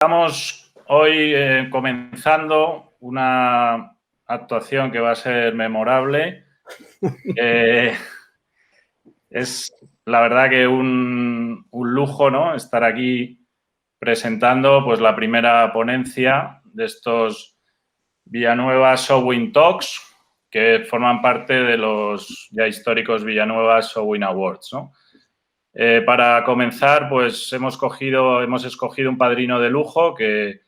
Estamos hoy comenzando una actuación que va a ser memorable. Es la verdad que un lujo, ¿no?, estar aquí presentando pues la primera ponencia de estos Villanueva Showing Talks, que forman parte de los ya históricos Villanueva Showing Awards, ¿no? Para comenzar, pues hemos escogido un padrino de lujo que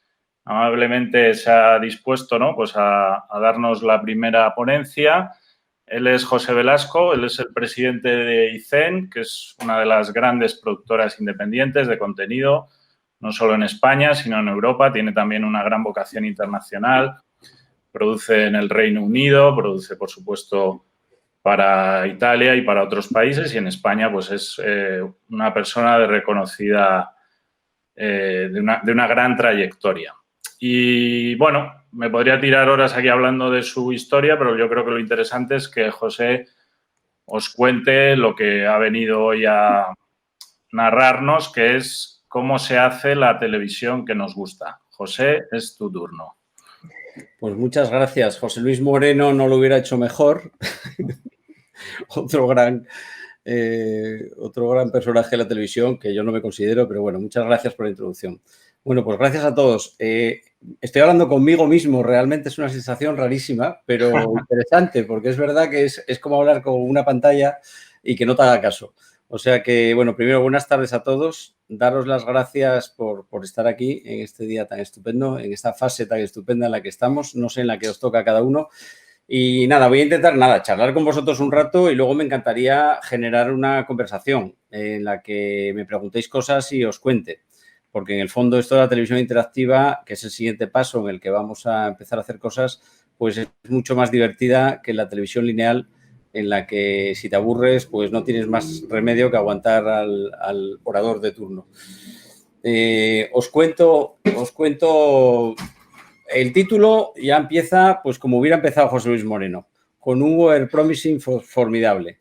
amablemente se ha dispuesto, ¿no?, pues a darnos la primera ponencia. Él es José Velasco, él es el presidente de ICEN, que es una de las grandes productoras independientes de contenido, no solo en España, sino en Europa. Tiene también una gran vocación internacional. Produce en el Reino Unido, produce, por supuesto, para Italia y para otros países, y en España pues es una persona de reconocida, de una gran trayectoria. Y bueno, me podría tirar horas aquí hablando de su historia, pero yo creo que lo interesante es que José os cuente lo que ha venido hoy a narrarnos, que es cómo se hace la televisión que nos gusta. José, es tu turno. Pues muchas gracias. José Luis Moreno no lo hubiera hecho mejor. Otro gran personaje de la televisión que yo no me considero, pero bueno, muchas gracias por la introducción. Bueno, pues gracias a todos. Estoy hablando conmigo mismo, realmente es una sensación rarísima, pero interesante, porque es verdad que es como hablar con una pantalla y que no te haga caso. O sea que, bueno, primero, buenas tardes a todos. Daros las gracias por estar aquí en este día tan estupendo, en esta fase tan estupenda en la que estamos, no sé en la que os toca a cada uno. Y nada, voy a intentar charlar con vosotros un rato y luego me encantaría generar una conversación en la que me preguntéis cosas y os cuente. Porque en el fondo esto de la televisión interactiva, que es el siguiente paso en el que vamos a empezar a hacer cosas, pues es mucho más divertida que la televisión lineal, en la que si te aburres, pues no tienes más remedio que aguantar al orador de turno. Os cuento, el título ya empieza, pues como hubiera empezado José Luis Moreno, con un word promising formidable.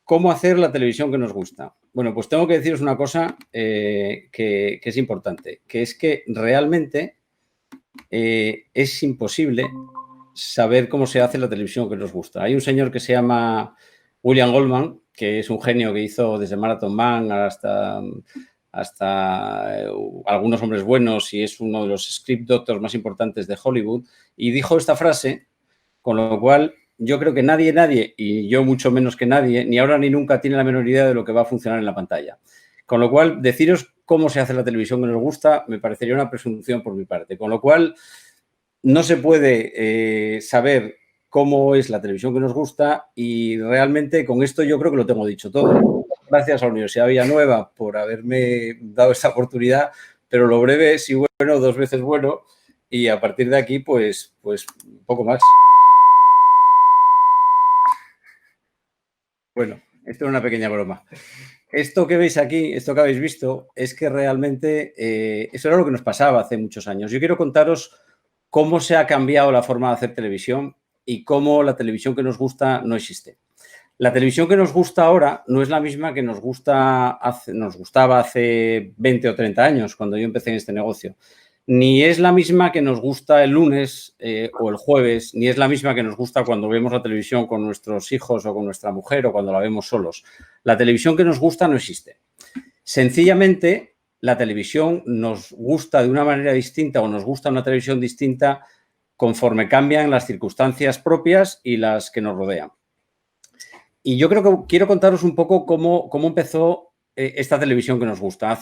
¿Cómo hacer la televisión que nos gusta? Bueno, pues tengo que deciros una cosa que es importante, que es que realmente es imposible saber cómo se hace la televisión que nos gusta. Hay un señor que se llama William Goldman, que es un genio que hizo desde Marathon Man hasta Algunos hombres buenos, y es uno de los script doctors más importantes de Hollywood, y dijo esta frase, con lo cual yo creo que nadie, y yo mucho menos que nadie, ni ahora ni nunca tiene la menor idea de lo que va a funcionar en la pantalla. Con lo cual, deciros cómo se hace la televisión que nos gusta me parecería una presunción por mi parte. Con lo cual, no se puede saber cómo es la televisión que nos gusta, y realmente con esto yo creo que lo tengo dicho todo. Gracias a la Universidad Villanueva por haberme dado esta oportunidad, pero lo breve, si bueno, 2 veces bueno, y a partir de aquí, pues poco más. Bueno, esto es una pequeña broma. Esto que veis aquí, esto que habéis visto, es que realmente eso era lo que nos pasaba hace muchos años. Yo quiero contaros cómo se ha cambiado la forma de hacer televisión y cómo la televisión que nos gusta no existe. La televisión que nos gusta ahora no es la misma que nos gustaba hace 20 o 30 años, cuando yo empecé en este negocio. Ni es la misma que nos gusta el lunes o el jueves, ni es la misma que nos gusta cuando vemos la televisión con nuestros hijos o con nuestra mujer o cuando la vemos solos. La televisión que nos gusta no existe. Sencillamente, la televisión nos gusta de una manera distinta, o nos gusta una televisión distinta conforme cambian las circunstancias propias y las que nos rodean. Y yo creo que quiero contaros un poco cómo empezó esta televisión que nos gusta.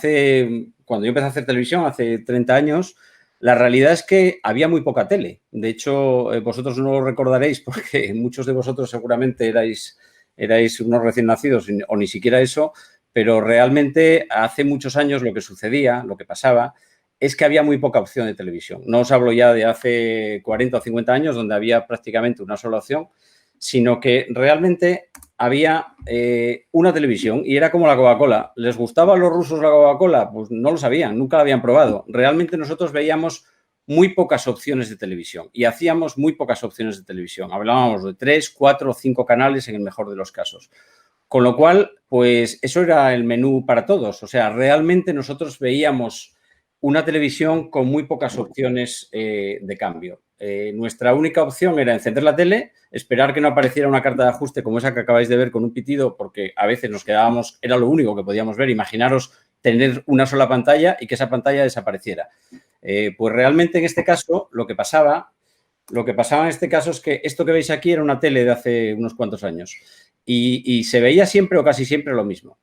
Cuando yo empecé a hacer televisión, hace 30 años, la realidad es que había muy poca tele. De hecho, vosotros no lo recordaréis porque muchos de vosotros seguramente erais unos recién nacidos o ni siquiera eso, pero realmente hace muchos años lo que sucedía, lo que pasaba, es que había muy poca opción de televisión. No os hablo ya de hace 40 o 50 años, donde había prácticamente una sola opción, sino que realmente había una televisión y era como la Coca-Cola. ¿Les gustaba a los rusos la Coca-Cola? Pues no lo sabían, nunca la habían probado. Realmente nosotros veíamos muy pocas opciones de televisión y hacíamos muy pocas opciones de televisión. Hablábamos de 3, 4 o 5 canales en el mejor de los casos. Con lo cual, pues eso era el menú para todos. O sea, realmente nosotros veíamos una televisión con muy pocas opciones de cambio. Nuestra única opción era encender la tele, esperar que no apareciera una carta de ajuste como esa que acabáis de ver con un pitido, porque a veces nos quedábamos, era lo único que podíamos ver. Imaginaros tener una sola pantalla y que esa pantalla desapareciera. Pues realmente en este caso lo que pasaba en este caso es que esto que veis aquí era una tele de hace unos cuantos años y se veía siempre o casi siempre lo mismo.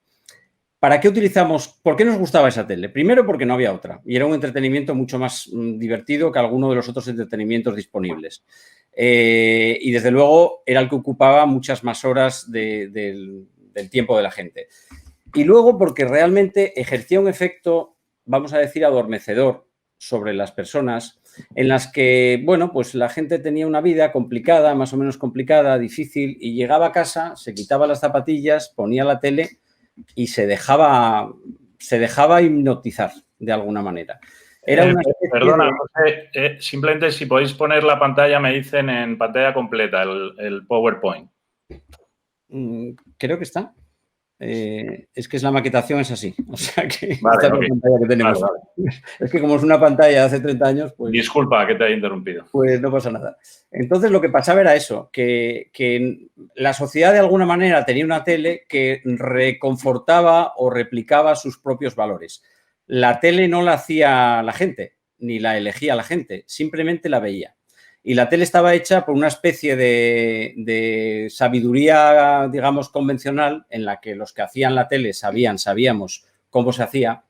¿Para qué utilizamos? ¿Por qué nos gustaba esa tele? Primero, porque no había otra y era un entretenimiento mucho más divertido que alguno de los otros entretenimientos disponibles. Y desde luego era el que ocupaba muchas más horas del tiempo de la gente. Y luego porque realmente ejercía un efecto, vamos a decir, adormecedor sobre las personas, en las que, bueno, pues la gente tenía una vida complicada, más o menos complicada, difícil, y llegaba a casa, se quitaba las zapatillas, ponía la tele y se dejaba hipnotizar de alguna manera. Era una perdona, José, simplemente si podéis poner la pantalla, me dicen en pantalla completa el PowerPoint. Creo que está. Es que la maquetación es así. O sea que vale, esta es la pantalla que tenemos. Vale. Es que como es una pantalla de hace 30 años, pues... Disculpa que te haya interrumpido. Pues no pasa nada. Entonces lo que pasaba era eso, que la sociedad de alguna manera tenía una tele que reconfortaba o replicaba sus propios valores. La tele no la hacía la gente, ni la elegía la gente, simplemente la veía. Y la tele estaba hecha por una especie de sabiduría, digamos, convencional, en la que los que hacían la tele sabíamos cómo se hacía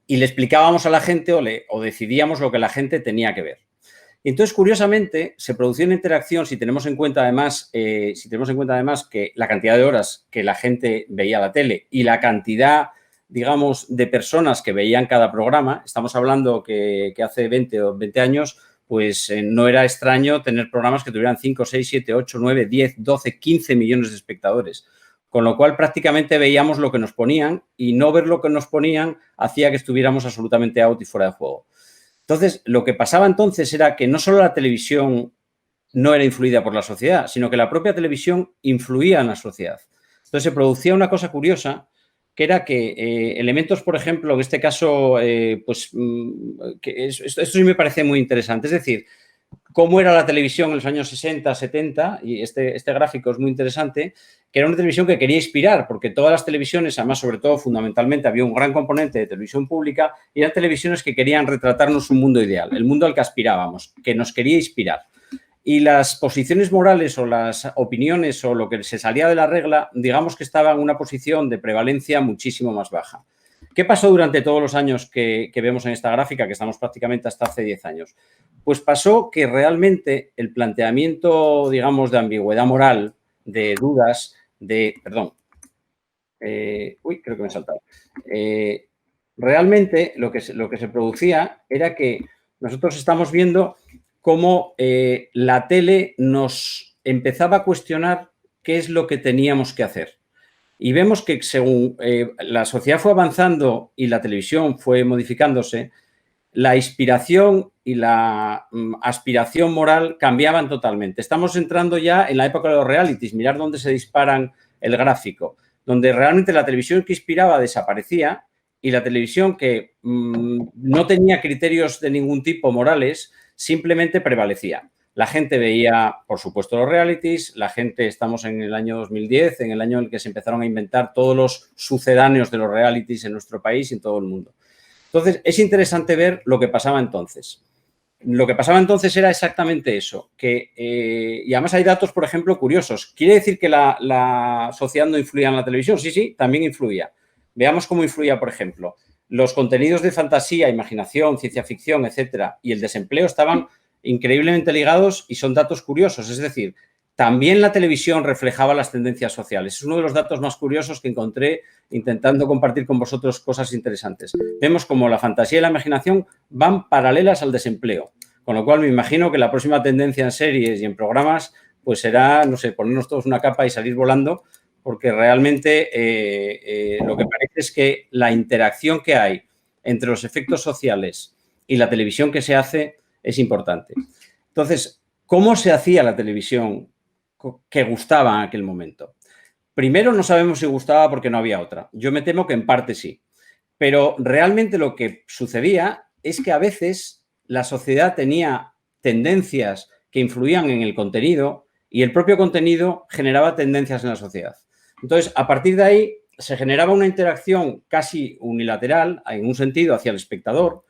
y le explicábamos a la gente o decidíamos lo que la gente tenía que ver. Y entonces, curiosamente, se producía una interacción, si tenemos en cuenta además que la cantidad de horas que la gente veía la tele y la cantidad, digamos, de personas que veían cada programa, estamos hablando que hace 20 años, pues no era extraño tener programas que tuvieran 5, 6, 7, 8, 9, 10, 12, 15 millones de espectadores. Con lo cual prácticamente veíamos lo que nos ponían y no ver lo que nos ponían hacía que estuviéramos absolutamente out y fuera de juego. Entonces, lo que pasaba entonces era que no solo la televisión no era influida por la sociedad, sino que la propia televisión influía en la sociedad. Entonces, se producía una cosa curiosa, que era que elementos, por ejemplo, en este caso, esto sí me parece muy interesante. Es decir, cómo era la televisión en los años 60, 70, y este gráfico es muy interesante, que era una televisión que quería inspirar, porque todas las televisiones, además, sobre todo, fundamentalmente, había un gran componente de televisión pública, y eran televisiones que querían retratarnos un mundo ideal, el mundo al que aspirábamos, que nos quería inspirar. Y las posiciones morales o las opiniones o lo que se salía de la regla, digamos que estaba en una posición de prevalencia muchísimo más baja. ¿Qué pasó durante todos los años que vemos en esta gráfica, que estamos prácticamente hasta hace 10 años? Pues pasó que realmente el planteamiento, digamos, de ambigüedad moral, de dudas, creo que me he saltado. Realmente lo que se producía era que nosotros estamos viendo cómo la tele nos empezaba a cuestionar qué es lo que teníamos que hacer. Y vemos que según la sociedad fue avanzando y la televisión fue modificándose, la inspiración y la aspiración moral cambiaban totalmente. Estamos entrando ya en la época de los realities, mirar dónde se disparan el gráfico, donde realmente la televisión que inspiraba desaparecía y la televisión que no tenía criterios de ningún tipo morales simplemente prevalecía. La gente veía, por supuesto, los realities, la gente, estamos en el año 2010, en el año en el que se empezaron a inventar todos los sucedáneos de los realities en nuestro país y en todo el mundo. Entonces, es interesante ver lo que pasaba entonces. Lo que pasaba entonces era exactamente eso, y además hay datos, por ejemplo, curiosos. ¿Quiere decir que la sociedad no influía en la televisión? Sí, también influía. Veamos cómo influía, por ejemplo. Los contenidos de fantasía, imaginación, ciencia ficción, etcétera, y el desempleo estaban increíblemente ligados y son datos curiosos. Es decir, también la televisión reflejaba las tendencias sociales. Es uno de los datos más curiosos que encontré intentando compartir con vosotros cosas interesantes. Vemos como la fantasía y la imaginación van paralelas al desempleo, con lo cual me imagino que la próxima tendencia en series y en programas pues será, no sé, ponernos todos una capa y salir volando, porque realmente lo que parece es que la interacción que hay entre los efectos sociales y la televisión que se hace es importante. Entonces, ¿cómo se hacía la televisión que gustaba en aquel momento? Primero, no sabemos si gustaba porque no había otra. Yo me temo que en parte sí. Pero realmente lo que sucedía es que a veces la sociedad tenía tendencias que influían en el contenido y el propio contenido generaba tendencias en la sociedad. Entonces, a partir de ahí se generaba una interacción casi unilateral, en un sentido, hacia el espectador,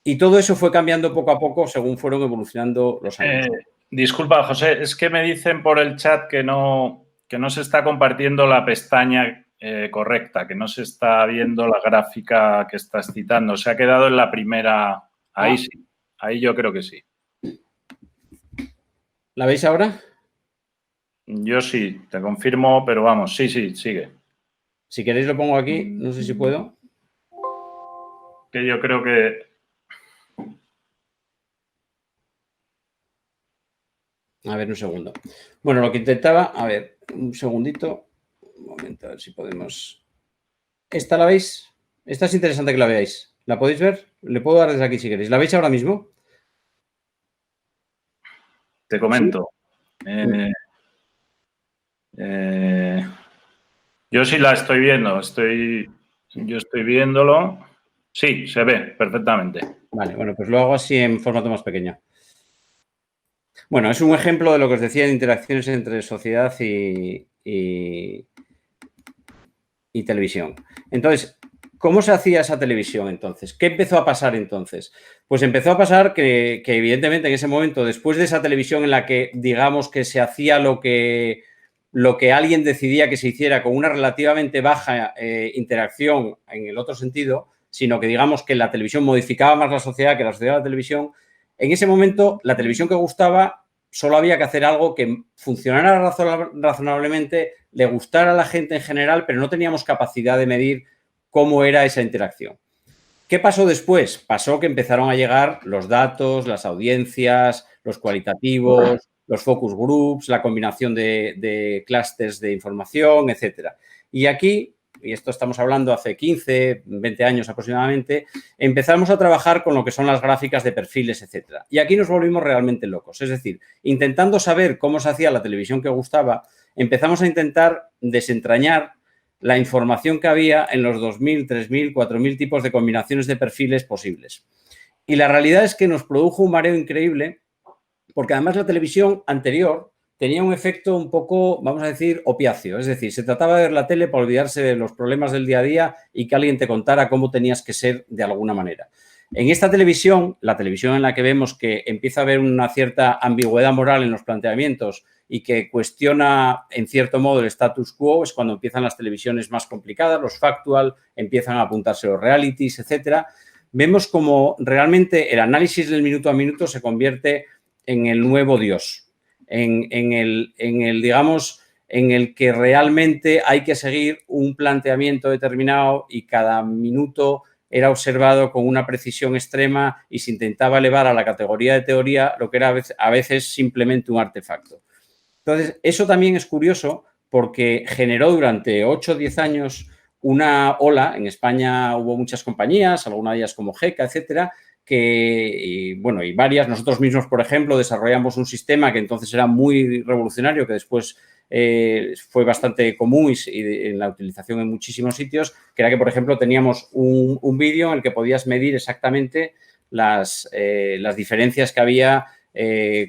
y todo eso fue cambiando poco a poco según fueron evolucionando los años. Disculpa, José, es que me dicen por el chat que no se está compartiendo la pestaña correcta, que no se está viendo la gráfica que estás citando. Se ha quedado en la primera. Ahí sí, ahí yo creo que sí. ¿La veis ahora? Yo sí, te confirmo, pero vamos, sí, sigue. Si queréis lo pongo aquí, no sé si puedo. Que yo creo que... A ver, un segundo. Bueno, lo que intentaba... A ver, un segundito. Un momento, a ver si podemos... ¿Esta la veis? Esta es interesante que la veáis. ¿La podéis ver? Le puedo dar desde aquí si queréis. ¿La veis ahora mismo? Te comento. ¿Sí? Yo sí la estoy viendo. Yo estoy viéndolo. Sí, se ve perfectamente. Vale, bueno, pues lo hago así en formato más pequeño. Bueno, es un ejemplo de lo que os decía de interacciones entre sociedad y televisión. Entonces, ¿cómo se hacía esa televisión entonces? ¿Qué empezó a pasar entonces? Pues empezó a pasar que evidentemente en ese momento, después de esa televisión en la que digamos que se hacía lo que alguien decidía que se hiciera con una relativamente baja interacción en el otro sentido, sino que digamos que la televisión modificaba más la sociedad que la sociedad de la televisión, en ese momento la televisión que gustaba solo había que hacer algo que funcionara razonablemente, le gustara a la gente en general, pero no teníamos capacidad de medir cómo era esa interacción. ¿Qué pasó después? Pasó que empezaron a llegar los datos, las audiencias, los cualitativos, los focus groups, la combinación de clústeres de información, etcétera. Y aquí, y esto estamos hablando hace 15, 20 años aproximadamente, empezamos a trabajar con lo que son las gráficas de perfiles, etcétera. Y aquí nos volvimos realmente locos. Es decir, intentando saber cómo se hacía la televisión que gustaba, empezamos a intentar desentrañar la información que había en los 2.000, 3.000, 4.000 tipos de combinaciones de perfiles posibles. Y la realidad es que nos produjo un mareo increíble porque además la televisión anterior tenía un efecto un poco, vamos a decir, opiáceo. Es decir, se trataba de ver la tele para olvidarse de los problemas del día a día y que alguien te contara cómo tenías que ser de alguna manera. En esta televisión, la televisión en la que vemos que empieza a haber una cierta ambigüedad moral en los planteamientos y que cuestiona, en cierto modo, el status quo, es cuando empiezan las televisiones más complicadas, los factual, empiezan a apuntarse los realities, etcétera. Vemos como realmente el análisis del minuto a minuto se convierte en el nuevo Dios, en el, digamos, en el que realmente hay que seguir un planteamiento determinado y cada minuto era observado con una precisión extrema y se intentaba elevar a la categoría de teoría lo que era a veces simplemente un artefacto. Entonces, eso también es curioso porque generó durante 8 o 10 años una ola. En España hubo muchas compañías, algunas de ellas como GECA, etcétera, y varias. Nosotros mismos, por ejemplo, desarrollamos un sistema que entonces era muy revolucionario, que después fue bastante común y en la utilización en muchísimos sitios, que era que, por ejemplo, teníamos un vídeo en el que podías medir exactamente las diferencias que había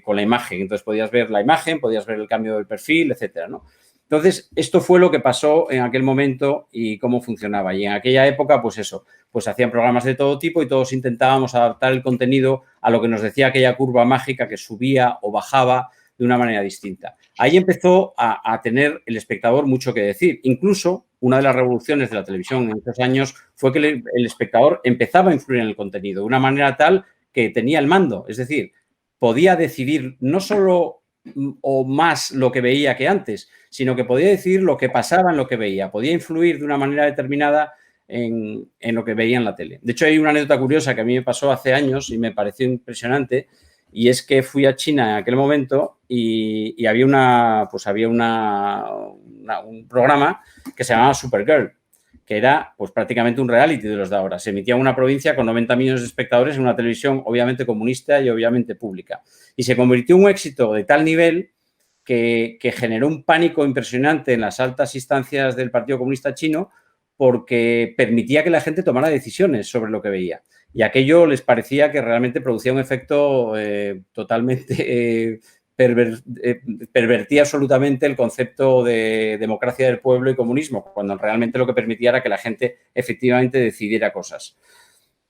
con la imagen. Entonces, podías ver la imagen, podías ver el cambio del perfil, etcétera, ¿no? Entonces, esto fue lo que pasó en aquel momento y cómo funcionaba. Y en aquella época, pues eso, pues hacían programas de todo tipo y todos intentábamos adaptar el contenido a lo que nos decía aquella curva mágica que subía o bajaba de una manera distinta. Ahí empezó a tener el espectador mucho que decir. Incluso una de las revoluciones de la televisión en estos años fue que el espectador empezaba a influir en el contenido de una manera tal que tenía el mando. Es decir, podía decidir no solo o más lo que veía que antes, sino que podía decidir lo que pasaba en lo que veía. Podía influir de una manera determinada en lo que veía en la tele. De hecho, hay una anécdota curiosa que a mí me pasó hace años y me pareció impresionante, y es que fui a China en aquel momento y había un programa que se llamaba Supergirl, que era pues prácticamente un reality de los de ahora. Se emitía en una provincia con 90 millones de espectadores en una televisión obviamente comunista y obviamente pública. Y se convirtió en un éxito de tal nivel que generó un pánico impresionante en las altas instancias del Partido Comunista Chino, porque permitía que la gente tomara decisiones sobre lo que veía. Y aquello les parecía que realmente producía un efecto totalmente... pervertía absolutamente el concepto de democracia del pueblo y comunismo, cuando realmente lo que permitía era que la gente efectivamente decidiera cosas.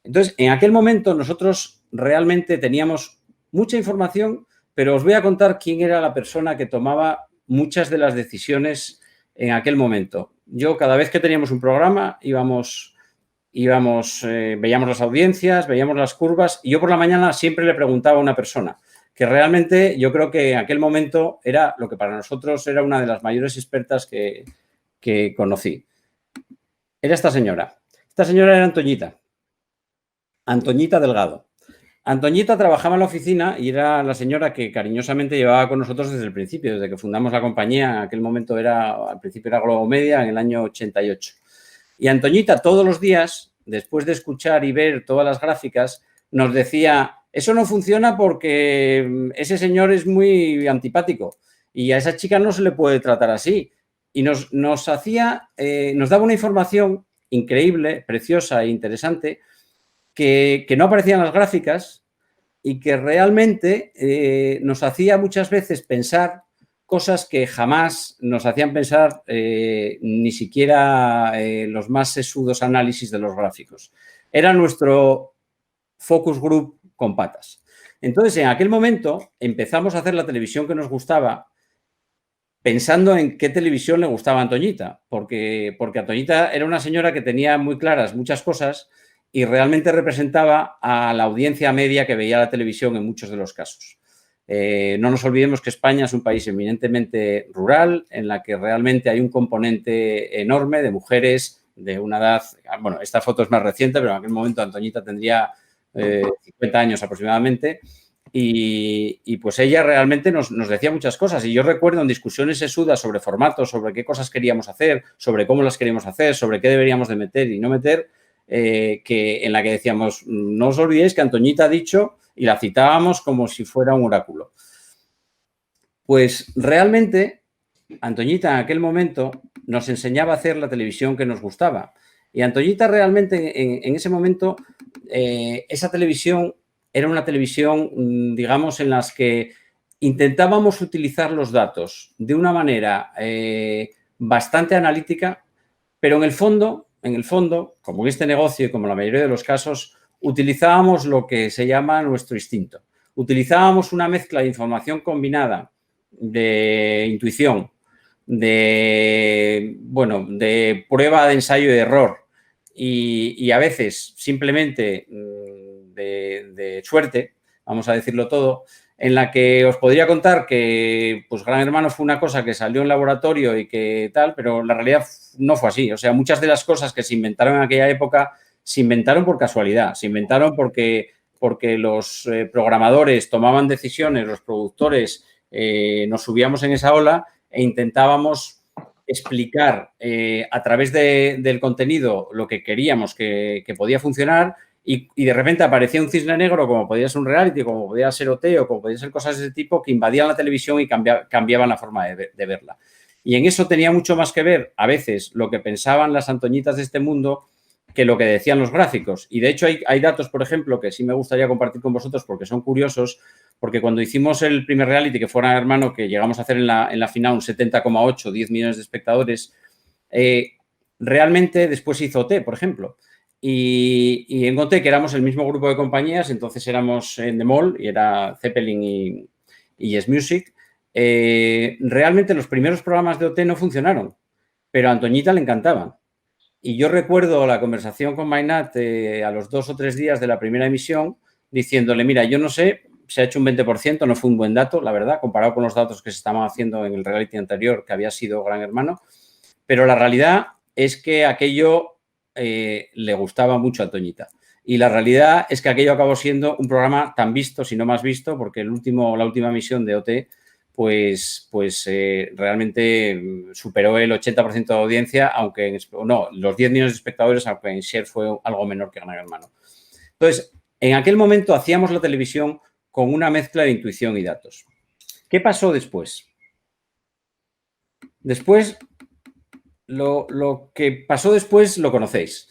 Entonces, en aquel momento nosotros realmente teníamos mucha información, pero os voy a contar quién era la persona que tomaba muchas de las decisiones en aquel momento. Yo, cada vez que teníamos un programa, veíamos las audiencias, veíamos las curvas, y yo por la mañana siempre le preguntaba a una persona, que realmente yo creo que en aquel momento era lo que para nosotros era una de las mayores expertas que conocí. Era esta señora. Esta señora era Antoñita Delgado. Antoñita trabajaba en la oficina y era la señora que cariñosamente llevaba con nosotros desde el principio, desde que fundamos la compañía. En aquel momento al principio era Globomedia, en el año 88. Y Antoñita todos los días, después de escuchar y ver todas las gráficas, nos decía: eso no funciona porque ese señor es muy antipático y a esa chica no se le puede tratar así. Y nos daba una información increíble, preciosa e interesante que no aparecía en las gráficas y que realmente nos hacía muchas veces pensar cosas que jamás nos hacían pensar ni siquiera los más sesudos análisis de los gráficos. Era nuestro focus group con patas. Entonces, en aquel momento empezamos a hacer la televisión que nos gustaba pensando en qué televisión le gustaba a Antoñita, porque Antoñita era una señora que tenía muy claras muchas cosas y realmente representaba a la audiencia media que veía la televisión en muchos de los casos. No nos olvidemos que España es un país eminentemente rural, en la que realmente hay un componente enorme de mujeres de una edad... Bueno, esta foto es más reciente, pero en aquel momento Antoñita tendría 50 años aproximadamente. Y pues ella realmente nos decía muchas cosas. Y yo recuerdo en discusiones sesudas sobre formatos, sobre qué cosas queríamos hacer, sobre cómo las queríamos hacer, sobre qué deberíamos de meter y no meter, en la que decíamos: no os olvidéis que Antoñita ha dicho, y la citábamos como si fuera un oráculo. Pues realmente Antoñita en aquel momento nos enseñaba a hacer la televisión que nos gustaba. Y Antoñita realmente en ese momento, esa televisión era una televisión, digamos, en las que intentábamos utilizar los datos de una manera bastante analítica, pero en el fondo, como en este negocio y como en la mayoría de los casos, utilizábamos lo que se llama nuestro instinto. Utilizábamos una mezcla de información combinada, de intuición, de prueba de ensayo y de error y a veces simplemente de suerte, vamos a decirlo todo, en la que os podría contar que pues Gran Hermano fue una cosa que salió en laboratorio y que tal, pero la realidad no fue así. O sea, muchas de las cosas que se inventaron en aquella época se inventaron por casualidad, se inventaron porque los programadores tomaban decisiones, los productores nos subíamos en esa ola e intentábamos explicar a través del contenido lo que queríamos que podía funcionar y de repente aparecía un cisne negro, como podía ser un reality, como podía ser OT o como podía ser cosas de ese tipo, que invadían la televisión y cambiaban la forma de verla. Y en eso tenía mucho más que ver, a veces, lo que pensaban las Antoñitas de este mundo que lo que decían los gráficos. Y, de hecho, hay datos, por ejemplo, que sí me gustaría compartir con vosotros porque son curiosos, porque cuando hicimos el primer reality, que fue Gran Hermano, que llegamos a hacer en la final un 70,8, 10 millones de espectadores, realmente después se hizo OT, por ejemplo. Y en OT, que éramos el mismo grupo de compañías, entonces éramos en The Mall, y era Zeppelin y Yes Music, realmente los primeros programas de OT no funcionaron, pero a Antoñita le encantaban. Y yo recuerdo la conversación con Mainat a los 2 o 3 días de la primera emisión, diciéndole: mira, yo no sé, se ha hecho un 20%, no fue un buen dato, la verdad, comparado con los datos que se estaban haciendo en el reality anterior, que había sido Gran Hermano, pero la realidad es que aquello le gustaba mucho a Antoñita. Y la realidad es que aquello acabó siendo un programa tan visto, si no más visto, porque la última emisión de OT pues realmente superó el 80% de audiencia, aunque los 10 millones de espectadores, aunque en share fue algo menor que Gran Hermano. Entonces, en aquel momento hacíamos la televisión con una mezcla de intuición y datos. ¿Qué pasó después? Después, lo que pasó después lo conocéis.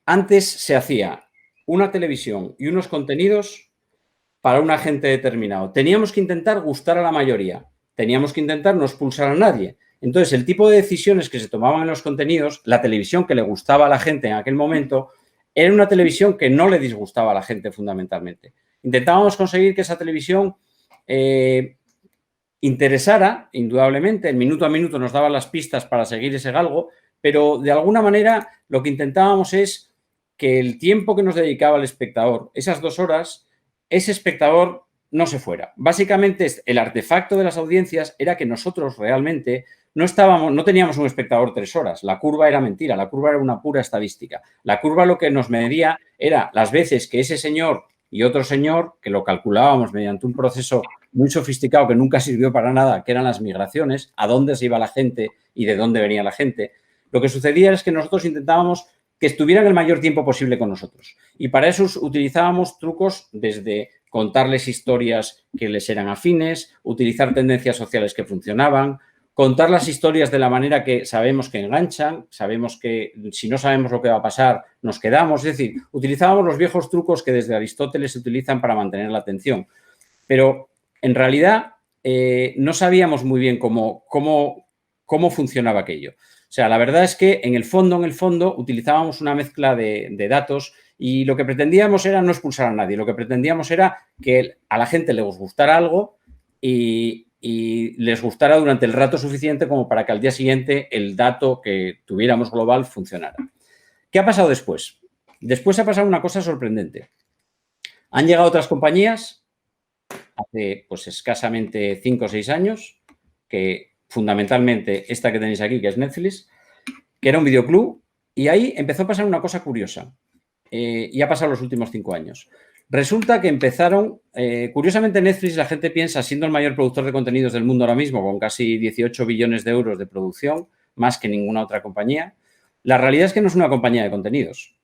Antes se hacía una televisión y unos contenidos para un agente determinado. Teníamos que intentar gustar a la mayoría. Teníamos que intentar no expulsar a nadie. Entonces, el tipo de decisiones que se tomaban en los contenidos, la televisión que le gustaba a la gente en aquel momento, era una televisión que no le disgustaba a la gente fundamentalmente. Intentábamos conseguir que esa televisión interesara, indudablemente, el minuto a minuto nos daba las pistas para seguir ese galgo, pero de alguna manera lo que intentábamos es que el tiempo que nos dedicaba el espectador, esas 2 horas, ese espectador no se fuera. Básicamente, el artefacto de las audiencias era que nosotros realmente no teníamos un espectador 3 horas. La curva era mentira, la curva era una pura estadística. La curva lo que nos medía era las veces que ese señor y otro señor, que lo calculábamos mediante un proceso muy sofisticado que nunca sirvió para nada, que eran las migraciones, a dónde se iba la gente y de dónde venía la gente. Lo que sucedía es que nosotros intentábamos que estuvieran el mayor tiempo posible con nosotros. Y para eso utilizábamos trucos desde contarles historias que les eran afines, utilizar tendencias sociales que funcionaban, contar las historias de la manera que sabemos que enganchan, sabemos que si no sabemos lo que va a pasar, nos quedamos. Es decir, utilizábamos los viejos trucos que desde Aristóteles se utilizan para mantener la atención. Pero en realidad no sabíamos muy bien cómo funcionaba aquello. O sea, la verdad es que en el fondo, utilizábamos una mezcla de datos y lo que pretendíamos era no expulsar a nadie. Lo que pretendíamos era que a la gente les gustara algo y les gustara durante el rato suficiente como para que al día siguiente el dato que tuviéramos global funcionara. ¿Qué ha pasado después? Después ha pasado una cosa sorprendente. Han llegado otras compañías hace pues escasamente 5 o 6 años, que fundamentalmente esta que tenéis aquí, que es Netflix, que era un videoclub, y ahí empezó a pasar una cosa curiosa, y ha pasado los últimos 5 años. Resulta que empezaron, curiosamente Netflix, la gente piensa, siendo el mayor productor de contenidos del mundo ahora mismo, con casi 18 billones de euros de producción, más que ninguna otra compañía, la realidad es que no es una compañía de contenidos,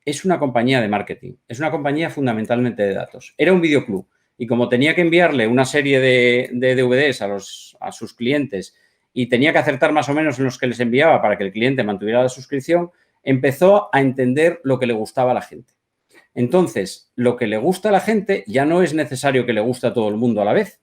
es una compañía de marketing, es una compañía fundamentalmente de datos. Era un videoclub. Y como tenía que enviarle una serie de DVDs a sus clientes y tenía que acertar más o menos en los que les enviaba para que el cliente mantuviera la suscripción, empezó a entender lo que le gustaba a la gente. Entonces, lo que le gusta a la gente ya no es necesario que le guste a todo el mundo a la vez.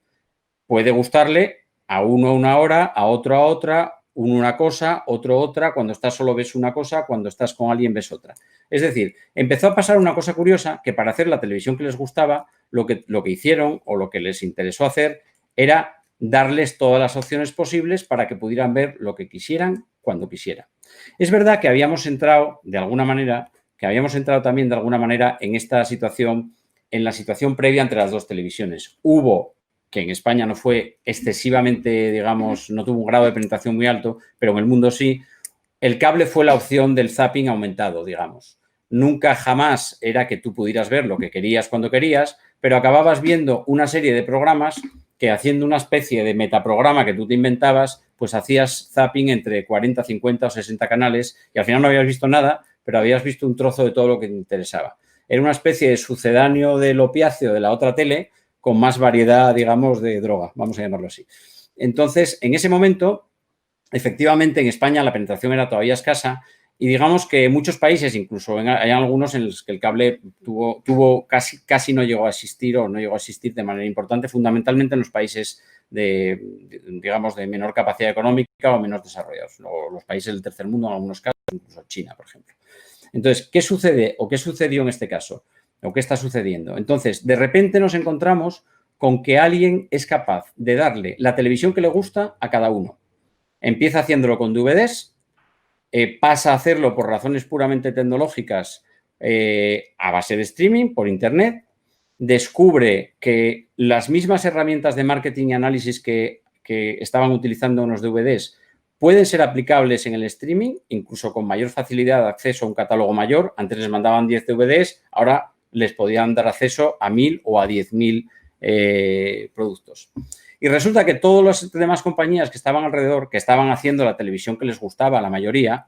Puede gustarle a uno una hora, a otra, uno una cosa, otro otra. Cuando estás solo ves una cosa, cuando estás con alguien ves otra. Es decir, empezó a pasar una cosa curiosa, que para hacer la televisión que les gustaba, lo que hicieron o lo que les interesó hacer era darles todas las opciones posibles para que pudieran ver lo que quisieran cuando quisieran. Es verdad que habíamos entrado de alguna manera, también de alguna manera en esta situación, en la situación previa entre las dos televisiones. Hubo, que en España no fue excesivamente, digamos, no tuvo un grado de penetración muy alto, pero en el mundo sí, el cable fue la opción del zapping aumentado, digamos. Nunca jamás era que tú pudieras ver lo que querías cuando querías, pero acababas viendo una serie de programas que, haciendo una especie de metaprograma que tú te inventabas, pues hacías zapping entre 40, 50 o 60 canales y al final no habías visto nada, pero habías visto un trozo de todo lo que te interesaba. Era una especie de sucedáneo del opiáceo de la otra tele con más variedad, digamos, de droga, vamos a llamarlo así. Entonces, en ese momento, efectivamente, en España la penetración era todavía escasa y digamos que en muchos países, incluso hay algunos en los que el cable tuvo casi no llegó a existir o no llegó a existir de manera importante, fundamentalmente en los países digamos, de menor capacidad económica o menos desarrollados, o los países del tercer mundo en algunos casos, incluso China, por ejemplo. Entonces, ¿qué sucede o qué sucedió en este caso? ¿O qué está sucediendo? Entonces, de repente nos encontramos con que alguien es capaz de darle la televisión que le gusta a cada uno. Empieza haciéndolo con DVDs, pasa a hacerlo por razones puramente tecnológicas a base de streaming, por Internet, descubre que las mismas herramientas de marketing y análisis que estaban utilizando en los DVDs pueden ser aplicables en el streaming, incluso con mayor facilidad de acceso a un catálogo mayor. Antes les mandaban 10 DVDs, ahora les podían dar acceso a 1.000 o a 10.000 productos. Y resulta que todas las demás compañías que estaban alrededor, que estaban haciendo la televisión que les gustaba, la mayoría,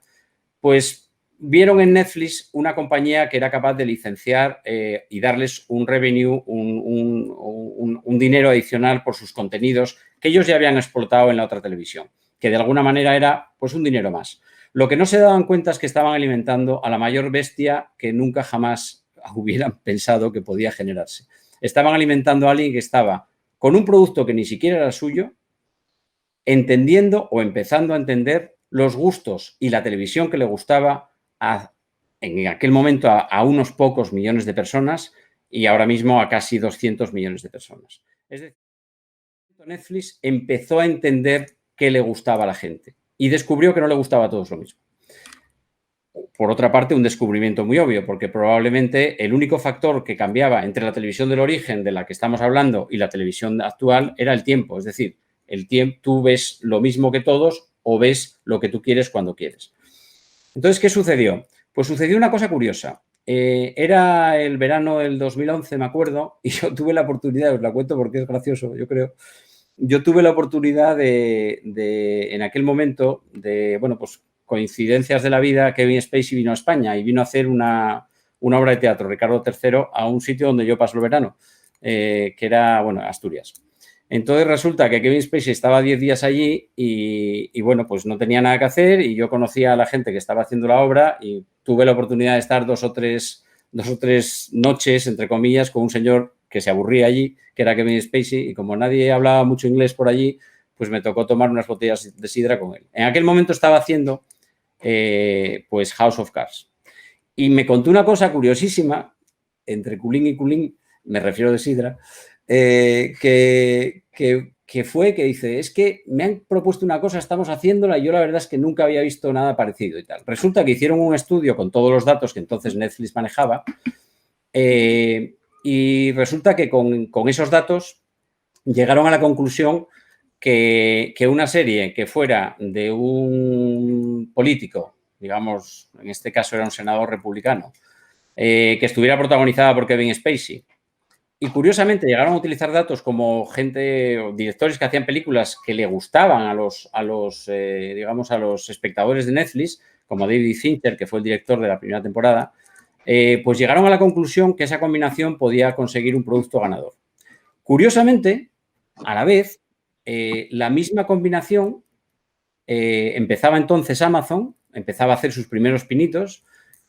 pues vieron en Netflix una compañía que era capaz de licenciar y darles un revenue, un dinero adicional por sus contenidos que ellos ya habían explotado en la otra televisión, que de alguna manera era pues un dinero más. Lo que no se daban cuenta es que estaban alimentando a la mayor bestia que nunca jamás hubieran pensado que podía generarse. Estaban alimentando a alguien que estaba con un producto que ni siquiera era suyo, entendiendo o empezando a entender los gustos y la televisión que le gustaba en aquel momento a unos pocos millones de personas y ahora mismo a casi 200 millones de personas. Es decir, Netflix empezó a entender qué le gustaba a la gente y descubrió que no le gustaba a todos lo mismo. Por otra parte, un descubrimiento muy obvio, porque probablemente el único factor que cambiaba entre la televisión del origen, de la que estamos hablando, y la televisión actual era el tiempo. Es decir, el tiempo, tú ves lo mismo que todos o ves lo que tú quieres cuando quieres. Entonces, ¿qué sucedió? Pues sucedió una cosa curiosa. Era el verano del 2011, me acuerdo, y yo tuve la oportunidad, os la cuento porque es gracioso, yo creo. Yo tuve la oportunidad en aquel momento, bueno, pues coincidencias de la vida, Kevin Spacey vino a España y vino a hacer una obra de teatro, Ricardo III, a un sitio donde yo paso el verano, que era, bueno, Asturias. Entonces resulta que Kevin Spacey estaba 10 días allí y, bueno, pues no tenía nada que hacer y yo conocía a la gente que estaba haciendo la obra y tuve la oportunidad de estar dos o tres noches, entre comillas, con un señor que se aburría allí, que era Kevin Spacey, y como nadie hablaba mucho inglés por allí, pues me tocó tomar unas botellas de sidra con él. En aquel momento estaba haciendo, pues, House of Cards. Y me contó una cosa curiosísima, entre culín y culín, me refiero de sidra, que fue que dice, es que me han propuesto una cosa, estamos haciéndola y yo la verdad es que nunca había visto nada parecido y tal. Resulta que hicieron un estudio con todos los datos que entonces Netflix manejaba y resulta que con esos datos llegaron a la conclusión que una serie que fuera de un político, digamos, en este caso era un senador republicano, que estuviera protagonizada por Kevin Spacey. Y curiosamente llegaron a utilizar datos como gente o directores que hacían películas que le gustaban a los espectadores de Netflix, como David Fincher, que fue el director de la primera temporada, pues llegaron a la conclusión que esa combinación podía conseguir un producto ganador. Curiosamente, a la vez, la misma combinación empezaba entonces Amazon, empezaba a hacer sus primeros pinitos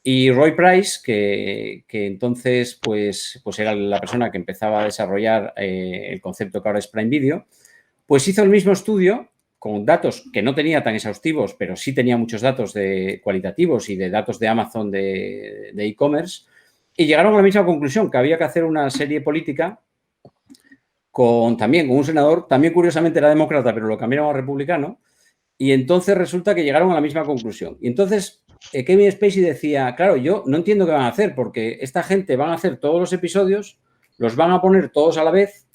y Roy Price, que entonces pues era la persona que empezaba a desarrollar el concepto que ahora es Prime Video, pues hizo el mismo estudio con datos que no tenía tan exhaustivos, pero sí tenía muchos datos cualitativos y de datos de Amazon de e-commerce y llegaron a la misma conclusión, que había que hacer una serie política también con un senador, también curiosamente era demócrata, pero lo cambiaron a republicano, y entonces resulta que llegaron a la misma conclusión. Y entonces Kevin Spacey decía, claro, yo no entiendo qué van a hacer, porque esta gente van a hacer todos los episodios, los van a poner todos a la vez,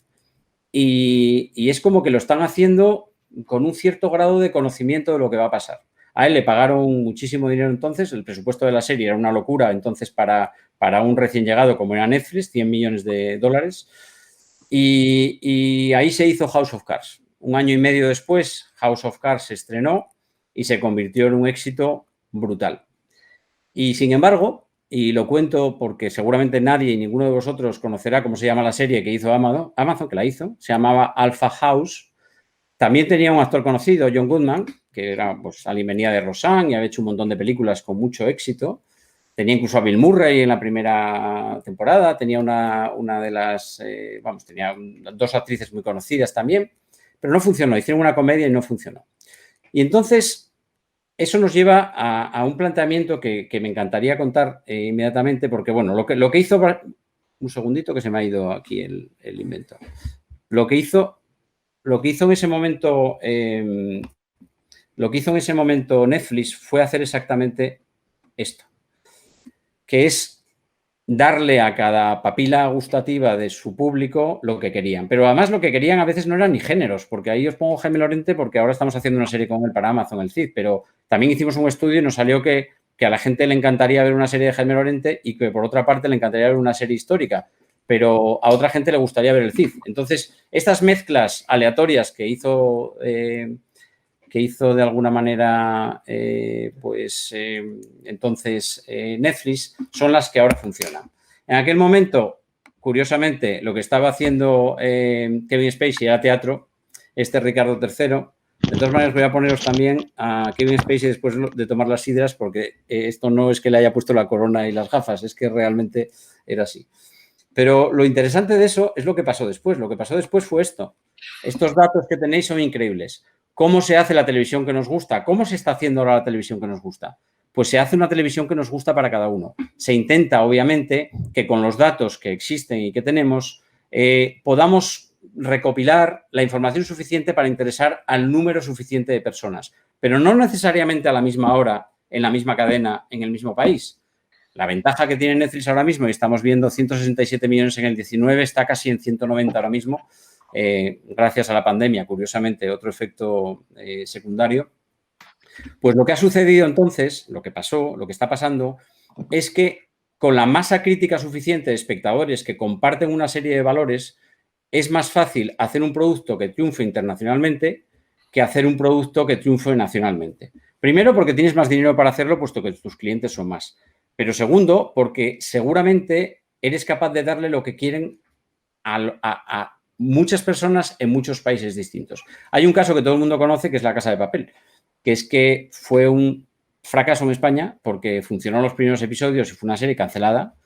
y es como que lo están haciendo con un cierto grado de conocimiento de lo que va a pasar. A él le pagaron muchísimo dinero entonces, el presupuesto de la serie era una locura entonces para un recién llegado como era Netflix, $100 millones. Y ahí se hizo House of Cards. Un año y medio después, House of Cards se estrenó y se convirtió en un éxito brutal. Y sin embargo, y lo cuento porque seguramente nadie y ninguno de vosotros conocerá cómo se llama la serie que hizo Amazon, que la hizo, se llamaba Alpha House. También tenía un actor conocido, John Goodman, que era, pues, alguien venía de Roseanne y había hecho un montón de películas con mucho éxito. Tenía incluso a Bill Murray en la primera temporada, tenía una de las, tenía dos actrices muy conocidas también, pero no funcionó, hicieron una comedia y no funcionó. Y entonces, eso nos lleva a un planteamiento que me encantaría contar inmediatamente, porque, bueno, lo que hizo, un segundito que se me ha ido aquí el invento. Lo que hizo en ese momento, Netflix fue hacer exactamente esto, que es darle a cada papila gustativa de su público lo que querían. Pero además lo que querían a veces no eran ni géneros, porque ahí os pongo Jaime Lorente porque ahora estamos haciendo una serie con él para Amazon, el Cid, pero también hicimos un estudio y nos salió que a la gente le encantaría ver una serie de Jaime Lorente y que por otra parte le encantaría ver una serie histórica, pero a otra gente le gustaría ver el Cid. Entonces, estas mezclas aleatorias que hizo de alguna manera, entonces Netflix, son las que ahora funcionan. En aquel momento, curiosamente, lo que estaba haciendo Kevin Spacey era teatro, Ricardo III, De todas maneras, voy a poneros también a Kevin Spacey después de tomar las sidras, porque esto no es que le haya puesto la corona y las gafas, es que realmente era así. Pero lo interesante de eso es lo que pasó después. Lo que pasó después fue esto. Estos datos que tenéis son increíbles. ¿Cómo se hace la televisión que nos gusta? ¿Cómo se está haciendo ahora la televisión que nos gusta? Pues se hace una televisión que nos gusta para cada uno. Se intenta, obviamente, que con los datos que existen y que tenemos, podamos recopilar la información suficiente para interesar al número suficiente de personas, pero no necesariamente a la misma hora, en la misma cadena, en el mismo país. La ventaja que tiene Netflix ahora mismo, y estamos viendo 167 millones en el 19, está casi en 190 ahora mismo, gracias a la pandemia, curiosamente, otro efecto secundario. Pues lo que ha sucedido entonces, lo que pasó, lo que está pasando, es que con la masa crítica suficiente de espectadores que comparten una serie de valores, es más fácil hacer un producto que triunfe internacionalmente que hacer un producto que triunfe nacionalmente. Primero, porque tienes más dinero para hacerlo, puesto que tus clientes son más. Pero segundo, porque seguramente eres capaz de darle lo que quieren a muchas personas en muchos países distintos. Hay un caso que todo el mundo conoce, que es La Casa de Papel, que es que fue un fracaso en España porque funcionó los primeros episodios y fue una serie cancelada.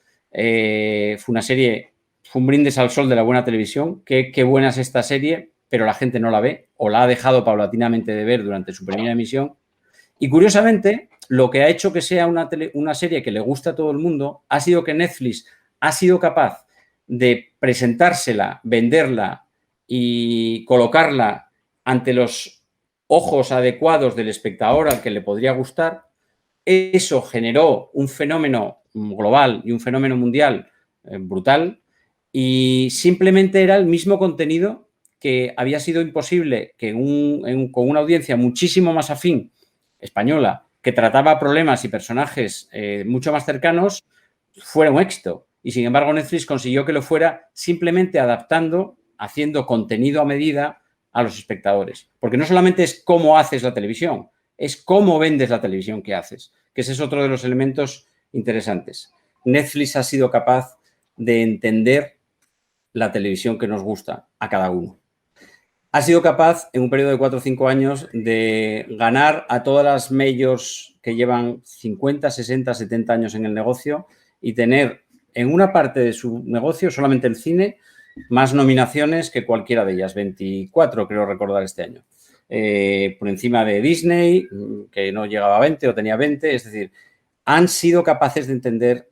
Fue un brindis al sol de la buena televisión. Qué buena es esta serie, pero la gente no la ve o la ha dejado paulatinamente de ver durante su primera emisión. Y curiosamente, lo que ha hecho que sea una serie que le gusta a todo el mundo ha sido que Netflix ha sido capaz de presentársela, venderla y colocarla ante los ojos adecuados del espectador al que le podría gustar. Eso generó un fenómeno global y un fenómeno mundial brutal, y simplemente era el mismo contenido que había sido imposible que con una audiencia muchísimo más afín española, que trataba problemas y personajes mucho más cercanos, fuera un éxito. Y sin embargo, Netflix consiguió que lo fuera simplemente adaptando, haciendo contenido a medida a los espectadores. Porque no solamente es cómo haces la televisión, es cómo vendes la televisión que haces, que ese es otro de los elementos interesantes. Netflix ha sido capaz de entender la televisión que nos gusta a cada uno. Ha sido capaz, en un periodo de 4 o 5 años, de ganar a todas las majors que llevan 50, 60, 70 años en el negocio y tener en una parte de su negocio, solamente el cine, más nominaciones que cualquiera de ellas. 24, creo recordar, este año. Por encima de Disney, que no llegaba a 20 o tenía 20. Es decir, han sido capaces de entender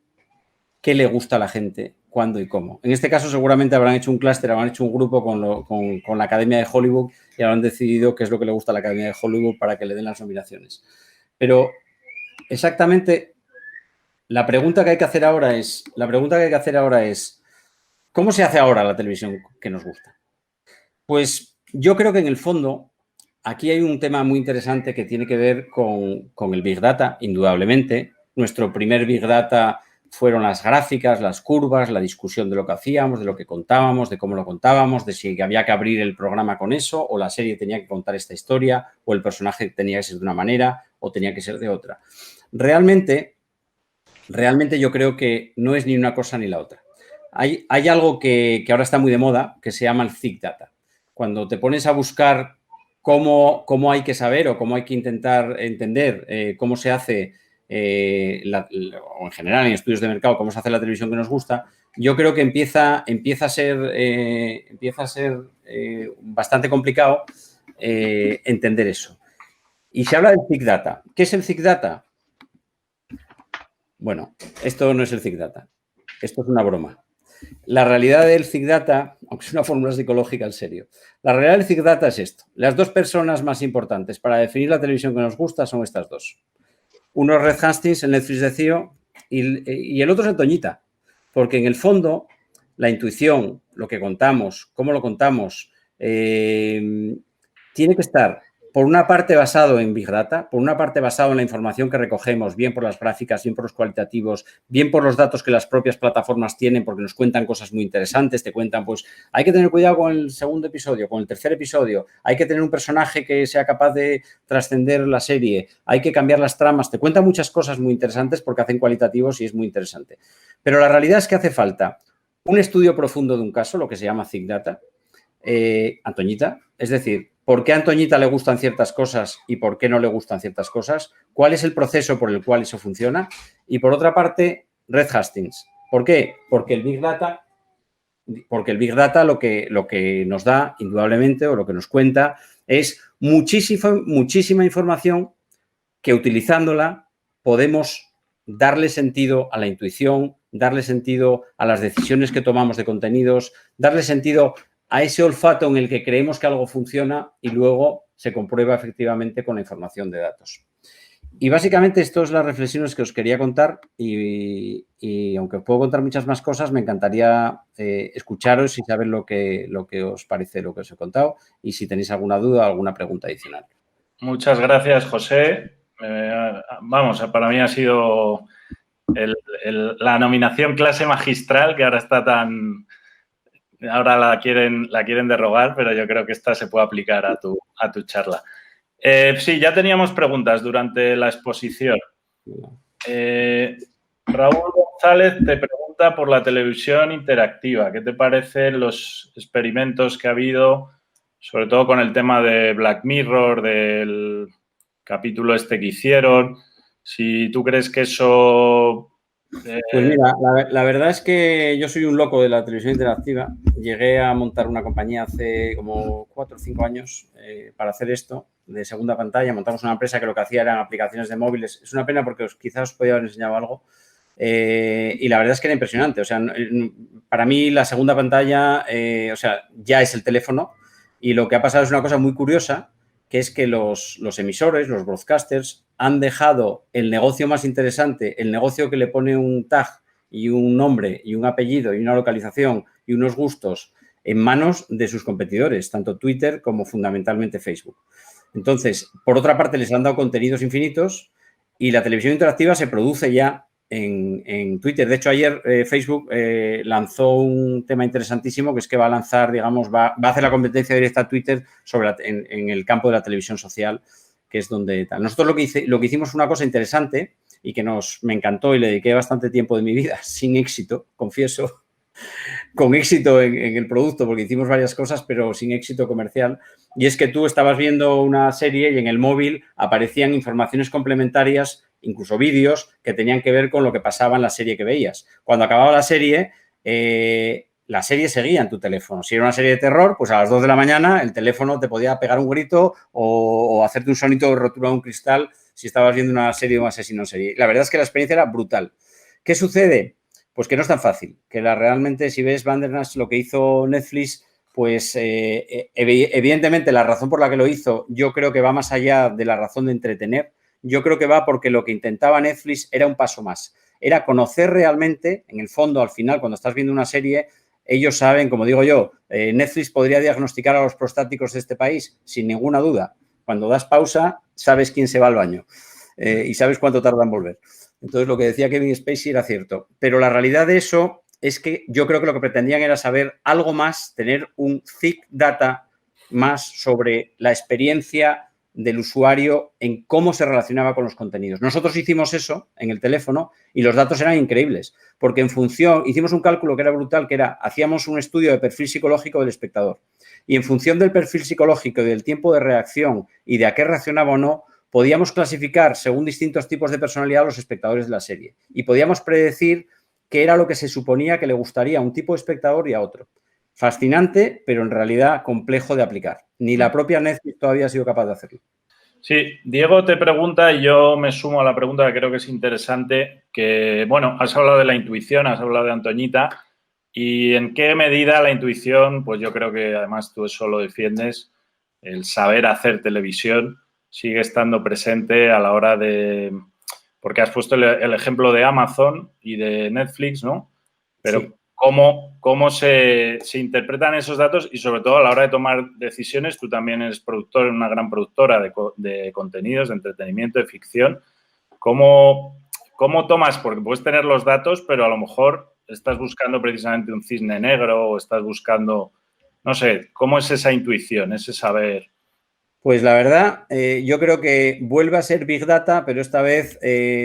qué le gusta a la gente, cuándo y cómo. En este caso, seguramente habrán hecho un clúster, habrán hecho un grupo con la Academia de Hollywood y habrán decidido qué es lo que le gusta a la Academia de Hollywood para que le den las nominaciones. Pero exactamente la pregunta que hay que hacer ahora es, ¿cómo se hace ahora la televisión que nos gusta? Pues yo creo que en el fondo aquí hay un tema muy interesante que tiene que ver con el Big Data, indudablemente. Nuestro primer Big Data fueron las gráficas, las curvas, la discusión de lo que hacíamos, de lo que contábamos, de cómo lo contábamos, de si había que abrir el programa con eso o la serie tenía que contar esta historia o el personaje tenía que ser de una manera o tenía que ser de otra. Realmente yo creo que no es ni una cosa ni la otra. Hay algo que ahora está muy de moda que se llama el Thick Data. Cuando te pones a buscar cómo hay que saber o cómo hay que intentar entender cómo se hace o en general en estudios de mercado, cómo se hace la televisión que nos gusta, yo creo que empieza a ser bastante complicado entender eso. Y se habla del Thick Data. ¿Qué es el Thick Data? Bueno, esto no es el Thick Data. Esto es una broma. La realidad del Thick Data, aunque es una fórmula psicológica en serio, la realidad del Thick Data es esto. Las dos personas más importantes para definir la televisión que nos gusta son estas dos. Uno es Red Hastings, el Netflix de CEO, y el otro es Antoñita, porque en el fondo la intuición, lo que contamos, cómo lo contamos, tiene que estar, por una parte, basado en Big Data, por una parte, basado en la información que recogemos, bien por las gráficas, bien por los cualitativos, bien por los datos que las propias plataformas tienen, porque nos cuentan cosas muy interesantes, te cuentan, pues, hay que tener cuidado con el segundo episodio, con el tercer episodio, hay que tener un personaje que sea capaz de trascender la serie, hay que cambiar las tramas, te cuentan muchas cosas muy interesantes porque hacen cualitativos y es muy interesante. Pero la realidad es que hace falta un estudio profundo de un caso, lo que se llama Thick Data, Antoñita, es decir, por qué a Antoñita le gustan ciertas cosas y por qué no le gustan ciertas cosas, cuál es el proceso por el cual eso funciona. Y por otra parte, Red Hastings. ¿Por qué? Porque el Big Data lo que nos da, indudablemente, o lo que nos cuenta, es muchísima información que utilizándola podemos darle sentido a la intuición, darle sentido a las decisiones que tomamos de contenidos, darle sentido a ese olfato en el que creemos que algo funciona y luego se comprueba efectivamente con la información de datos. Y básicamente esto es las reflexiones que os quería contar y aunque os puedo contar muchas más cosas, me encantaría escucharos y saber lo que os parece lo que os he contado y si tenéis alguna duda o alguna pregunta adicional. Muchas gracias, José. Vamos, para mí ha sido la nominación clase magistral, que ahora está tan... Ahora la quieren derrogar, pero yo creo que esta se puede aplicar a tu charla. Sí, ya teníamos preguntas durante la exposición. Raúl González te pregunta por la televisión interactiva. ¿Qué te parecen los experimentos que ha habido, sobre todo con el tema de Black Mirror, del capítulo este que hicieron? Si tú crees que eso... Pues mira, la verdad es que yo soy un loco de la televisión interactiva. Llegué a montar una compañía hace como 4 o 5 años para hacer esto, de segunda pantalla. Montamos una empresa que lo que hacía eran aplicaciones de móviles. Es una pena porque quizás os podía haber enseñado algo. Y la verdad es que era impresionante. O sea, para mí la segunda pantalla, o sea, ya es el teléfono. Y lo que ha pasado es una cosa muy curiosa, que es que los emisores, los broadcasters, han dejado el negocio más interesante, el negocio que le pone un tag y un nombre y un apellido y una localización y unos gustos en manos de sus competidores, tanto Twitter como fundamentalmente Facebook. Entonces, por otra parte, les han dado contenidos infinitos y la televisión interactiva se produce ya en Twitter. De hecho, ayer Facebook lanzó un tema interesantísimo, que es que va a lanzar, digamos, va a hacer la competencia directa a Twitter en el campo de la televisión social, que es donde tal. Nosotros lo que hicimos fue una cosa interesante y que me encantó y le dediqué bastante tiempo de mi vida, sin éxito, confieso, con éxito en el producto, porque hicimos varias cosas, pero sin éxito comercial. Y es que tú estabas viendo una serie y en el móvil aparecían informaciones complementarias, incluso vídeos, que tenían que ver con lo que pasaba en la serie que veías. Cuando acababa la serie seguía en tu teléfono. Si era una serie de terror, pues a las 2 de la mañana el teléfono te podía pegar un grito o hacerte un sonido de rotura de un cristal si estabas viendo una serie de un asesino en serie. La verdad es que la experiencia era brutal. ¿Qué sucede? Pues que no es tan fácil. Que realmente, si ves Bandersnatch, lo que hizo Netflix, pues evidentemente la razón por la que lo hizo yo creo que va más allá de la razón de entretener. Yo creo que va porque lo que intentaba Netflix era un paso más. Era conocer realmente, en el fondo, al final, cuando estás viendo una serie, ellos saben, como digo yo, Netflix podría diagnosticar a los prostáticos de este país sin ninguna duda. Cuando das pausa, sabes quién se va al baño y sabes cuánto tarda en volver. Entonces, lo que decía Kevin Spacey era cierto. Pero la realidad de eso es que yo creo que lo que pretendían era saber algo más, tener un thick data más sobre la experiencia del usuario en cómo se relacionaba con los contenidos. Nosotros hicimos eso en el teléfono y los datos eran increíbles, porque hicimos un cálculo que era brutal, que era, hacíamos un estudio de perfil psicológico del espectador y en función del perfil psicológico y del tiempo de reacción y de a qué reaccionaba o no, podíamos clasificar según distintos tipos de personalidad a los espectadores de la serie y podíamos predecir qué era lo que se suponía que le gustaría a un tipo de espectador y a otro. Fascinante, pero en realidad complejo de aplicar. Ni la propia Netflix todavía ha sido capaz de hacerlo. Sí, Diego te pregunta y yo me sumo a la pregunta que creo que es interesante, que, bueno, has hablado de la intuición, has hablado de Antoñita y en qué medida la intuición, pues yo creo que además tú eso lo defiendes, el saber hacer televisión sigue estando presente a la hora de... Porque has puesto el ejemplo de Amazon y de Netflix, ¿no? Pero sí. ¿Cómo se interpretan esos datos? Y sobre todo a la hora de tomar decisiones, tú también eres productor, una gran productora de contenidos, de entretenimiento, de ficción. ¿Cómo tomas? Porque puedes tener los datos, pero a lo mejor estás buscando precisamente un cisne negro o estás buscando, no sé, ¿cómo es esa intuición, ese saber? Pues la verdad, yo creo que vuelve a ser Big Data, pero esta vez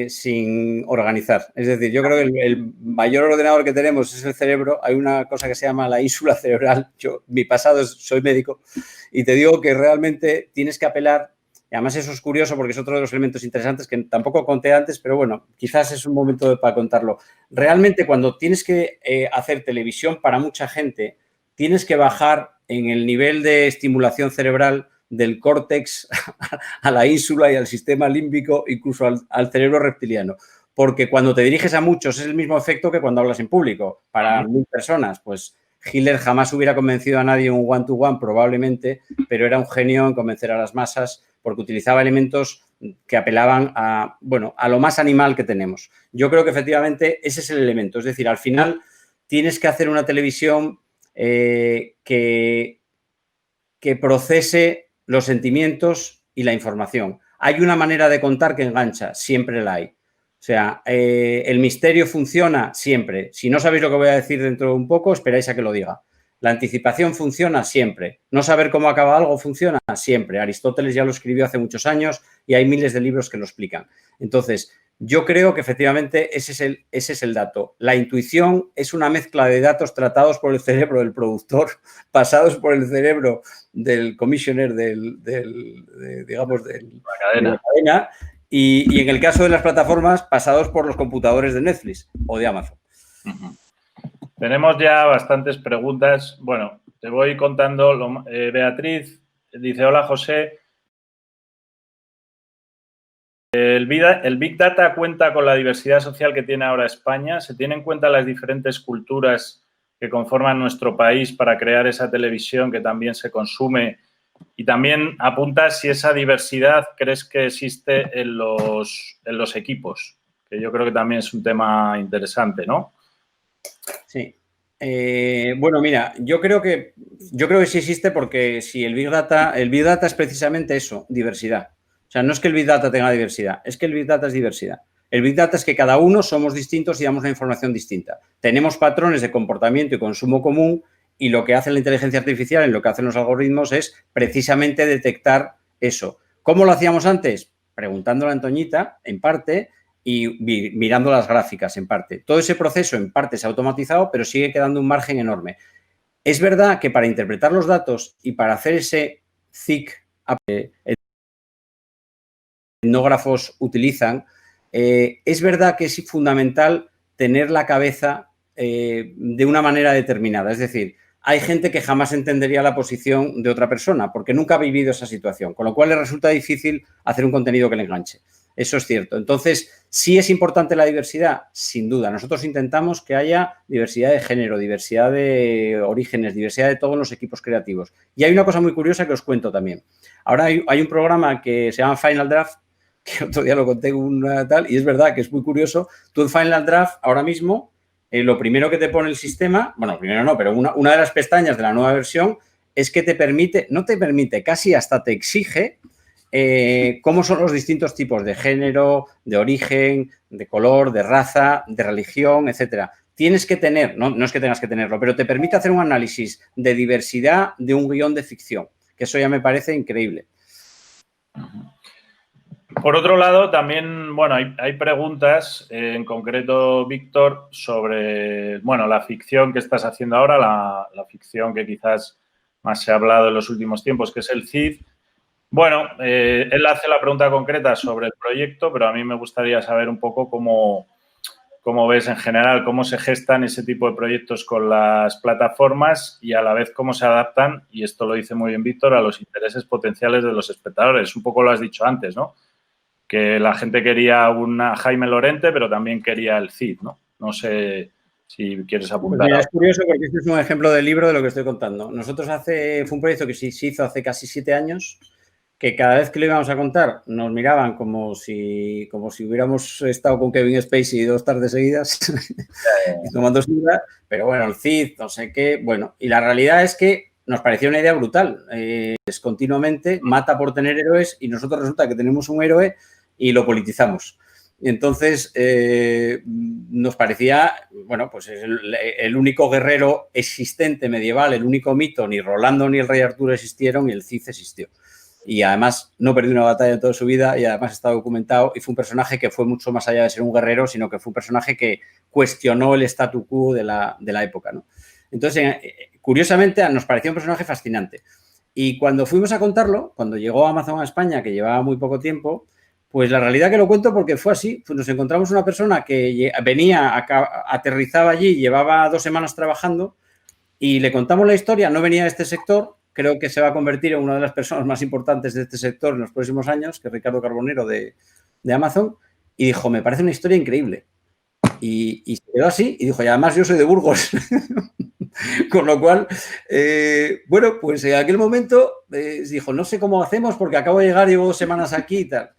sin organizar. Es decir, yo creo que el mayor ordenador que tenemos es el cerebro. Hay una cosa que se llama la ínsula cerebral. Mi pasado soy médico y te digo que realmente tienes que apelar. Y además eso es curioso porque es otro de los elementos interesantes que tampoco conté antes, pero bueno, quizás es un momento para contarlo. Realmente cuando tienes que hacer televisión para mucha gente, tienes que bajar en el nivel de estimulación cerebral del córtex a la ínsula y al sistema límbico, incluso al cerebro reptiliano. Porque cuando te diriges a muchos es el mismo efecto que cuando hablas en público. Para 1000 personas, pues Hitler jamás hubiera convencido a nadie en un one-to-one, probablemente, pero era un genio en convencer a las masas porque utilizaba elementos que apelaban a, bueno, a lo más animal que tenemos. Yo creo que efectivamente ese es el elemento. Es decir, al final tienes que hacer una televisión que procese los sentimientos y la información. Hay una manera de contar que engancha, siempre la hay. O sea, el misterio funciona siempre. Si no sabéis lo que voy a decir dentro de un poco, esperáis a que lo diga. La anticipación funciona siempre. No saber cómo acaba algo funciona siempre. Aristóteles ya lo escribió hace muchos años y hay miles de libros que lo explican. Entonces, yo creo que efectivamente ese es el dato. La intuición es una mezcla de datos tratados por el cerebro del productor, pasados por el cerebro del commissioner de la cadena y en el caso de las plataformas, pasados por los computadores de Netflix o de Amazon. Tenemos ya bastantes preguntas. Bueno, te voy contando. Beatriz dice, hola José. ¿El Big Data cuenta con la diversidad social que tiene ahora España? ¿Se tienen en cuenta las diferentes culturas que conforman nuestro país para crear esa televisión que también se consume? Y también apunta si esa diversidad crees que existe en los equipos, que yo creo que también es un tema interesante, ¿no? Sí. Bueno, mira, yo creo que sí existe porque si el Big Data es precisamente eso, diversidad. O sea, no es que el Big Data tenga diversidad, es que el Big Data es diversidad. El Big Data es que cada uno somos distintos y damos una información distinta. Tenemos patrones de comportamiento y consumo común y lo que hace la inteligencia artificial, en lo que hacen los algoritmos, es precisamente detectar eso. ¿Cómo lo hacíamos antes? Preguntándole a Antoñita, en parte, y mirando las gráficas, en parte. Todo ese proceso, en parte, se ha automatizado, pero sigue quedando un margen enorme. Es verdad que para interpretar los datos y para hacer ese thick etnógrafos utilizan, es verdad que es fundamental tener la cabeza de una manera determinada. Es decir, hay gente que jamás entendería la posición de otra persona porque nunca ha vivido esa situación, con lo cual le resulta difícil hacer un contenido que le enganche. Eso es cierto. Entonces, ¿sí es importante la diversidad? Sin duda. Nosotros intentamos que haya diversidad de género, diversidad de orígenes, diversidad de todos los equipos creativos. Y hay una cosa muy curiosa que os cuento también. Ahora hay un programa que se llama Final Draft, que otro día lo conté una tal, y es verdad que es muy curioso. Tú en Final Draft, ahora mismo, lo primero que te pone el sistema, bueno, primero no, pero una de las pestañas de la nueva versión es que te permite, no te permite, casi hasta te exige cómo son los distintos tipos de género, de origen, de color, de raza, de religión, etcétera. Tienes que tener, no es que tengas que tenerlo, pero te permite hacer un análisis de diversidad de un guión de ficción, que eso ya me parece increíble. Por otro lado, también, bueno, hay preguntas, en concreto, Víctor, sobre, bueno, la ficción que estás haciendo ahora, la ficción que quizás más se ha hablado en los últimos tiempos, que es el CID. Bueno, él hace la pregunta concreta sobre el proyecto, pero a mí me gustaría saber un poco cómo ves en general, cómo se gestan ese tipo de proyectos con las plataformas y a la vez cómo se adaptan, y esto lo dice muy bien Víctor, a los intereses potenciales de los espectadores. Un poco lo has dicho antes, ¿no? Que la gente quería una Jaime Lorente, pero también quería el CID, ¿no? No sé si quieres apuntar. Pues mira, es curioso porque este es un ejemplo de libro de lo que estoy contando. Nosotros fue un proyecto que se hizo hace casi 7 años, que cada vez que lo íbamos a contar nos miraban como si hubiéramos estado con Kevin Spacey 2 tardes seguidas y tomando sidra, pero bueno, el CID, no sé qué, bueno, y la realidad es que nos pareció una idea brutal. Es continuamente mata por tener héroes y nosotros resulta que tenemos un héroe y lo politizamos. Y entonces nos parecía, bueno, pues el único guerrero existente medieval, el único mito, ni Rolando ni el rey Arturo existieron y el Cid existió. y además no perdió una batalla en toda su vida y además está documentado y fue un personaje que fue mucho más allá de ser un guerrero, sino que fue un personaje que cuestionó el statu quo de la época, ¿no? Entonces, curiosamente, nos pareció un personaje fascinante. Y cuando fuimos a contarlo, cuando llegó Amazon a España, que llevaba muy poco tiempo, pues la realidad que lo cuento porque fue así. Pues nos encontramos una persona que venía, aterrizaba allí, llevaba 2 semanas trabajando y le contamos la historia, no venía de este sector, creo que se va a convertir en una de las personas más importantes de este sector en los próximos años, que es Ricardo Carbonero de Amazon, y dijo, me parece una historia increíble. Y se quedó así y dijo, y además yo soy de Burgos. Con lo cual, bueno, pues en aquel momento dijo, no sé cómo hacemos porque acabo de llegar, llevo 2 semanas aquí y tal.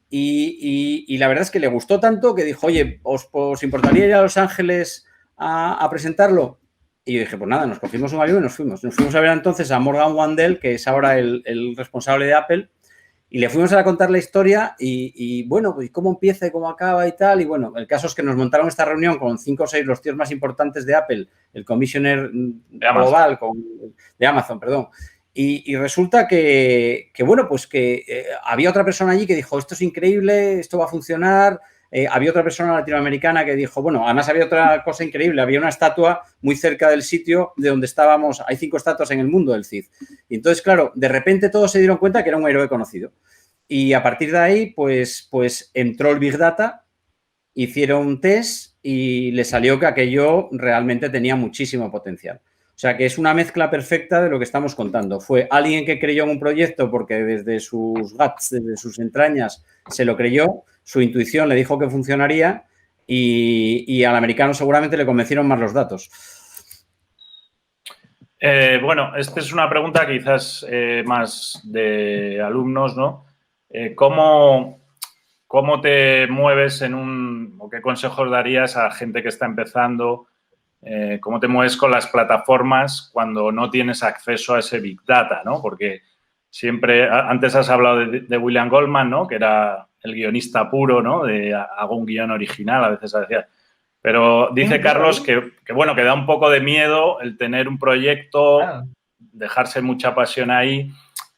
Y la verdad es que le gustó tanto que dijo, oye, ¿os importaría ir a Los Ángeles a presentarlo? Y yo dije, pues nada, nos cogimos un avión y nos fuimos. Nos fuimos a ver entonces a Morgan Wandel, que es ahora el responsable de Apple, y le fuimos a contar la historia y bueno, pues cómo empieza y cómo acaba y tal. Y bueno, el caso es que nos montaron esta reunión con 5 o 6 los tíos más importantes de Apple, el commissioner global de Amazon, perdón. Y resulta que bueno, pues que había otra persona allí que dijo, esto es increíble, esto va a funcionar. Había otra persona latinoamericana que dijo, bueno, además había otra cosa increíble, había una estatua muy cerca del sitio de donde estábamos, hay 5 estatuas en el mundo del CID. Y entonces, claro, de repente todos se dieron cuenta que era un héroe conocido. Y a partir de ahí, pues entró el Big Data, hicieron un test y le salió que aquello realmente tenía muchísimo potencial. O sea, que es una mezcla perfecta de lo que estamos contando. Fue alguien que creyó en un proyecto porque desde sus guts, desde sus entrañas, se lo creyó, su intuición le dijo que funcionaría y al americano seguramente le convencieron más los datos. Bueno, esta es una pregunta quizás más de alumnos, ¿no? ¿Cómo te mueves o qué consejos darías a gente que está empezando? ¿Cómo te mueves con las plataformas cuando no tienes acceso a ese Big Data, ¿no? Porque siempre, antes has hablado de William Goldman, ¿no? Que era el guionista puro, ¿no? De hago un guión original, a veces decía. Pero dice Carlos que, bueno, que da un poco de miedo el tener un proyecto, dejarse mucha pasión ahí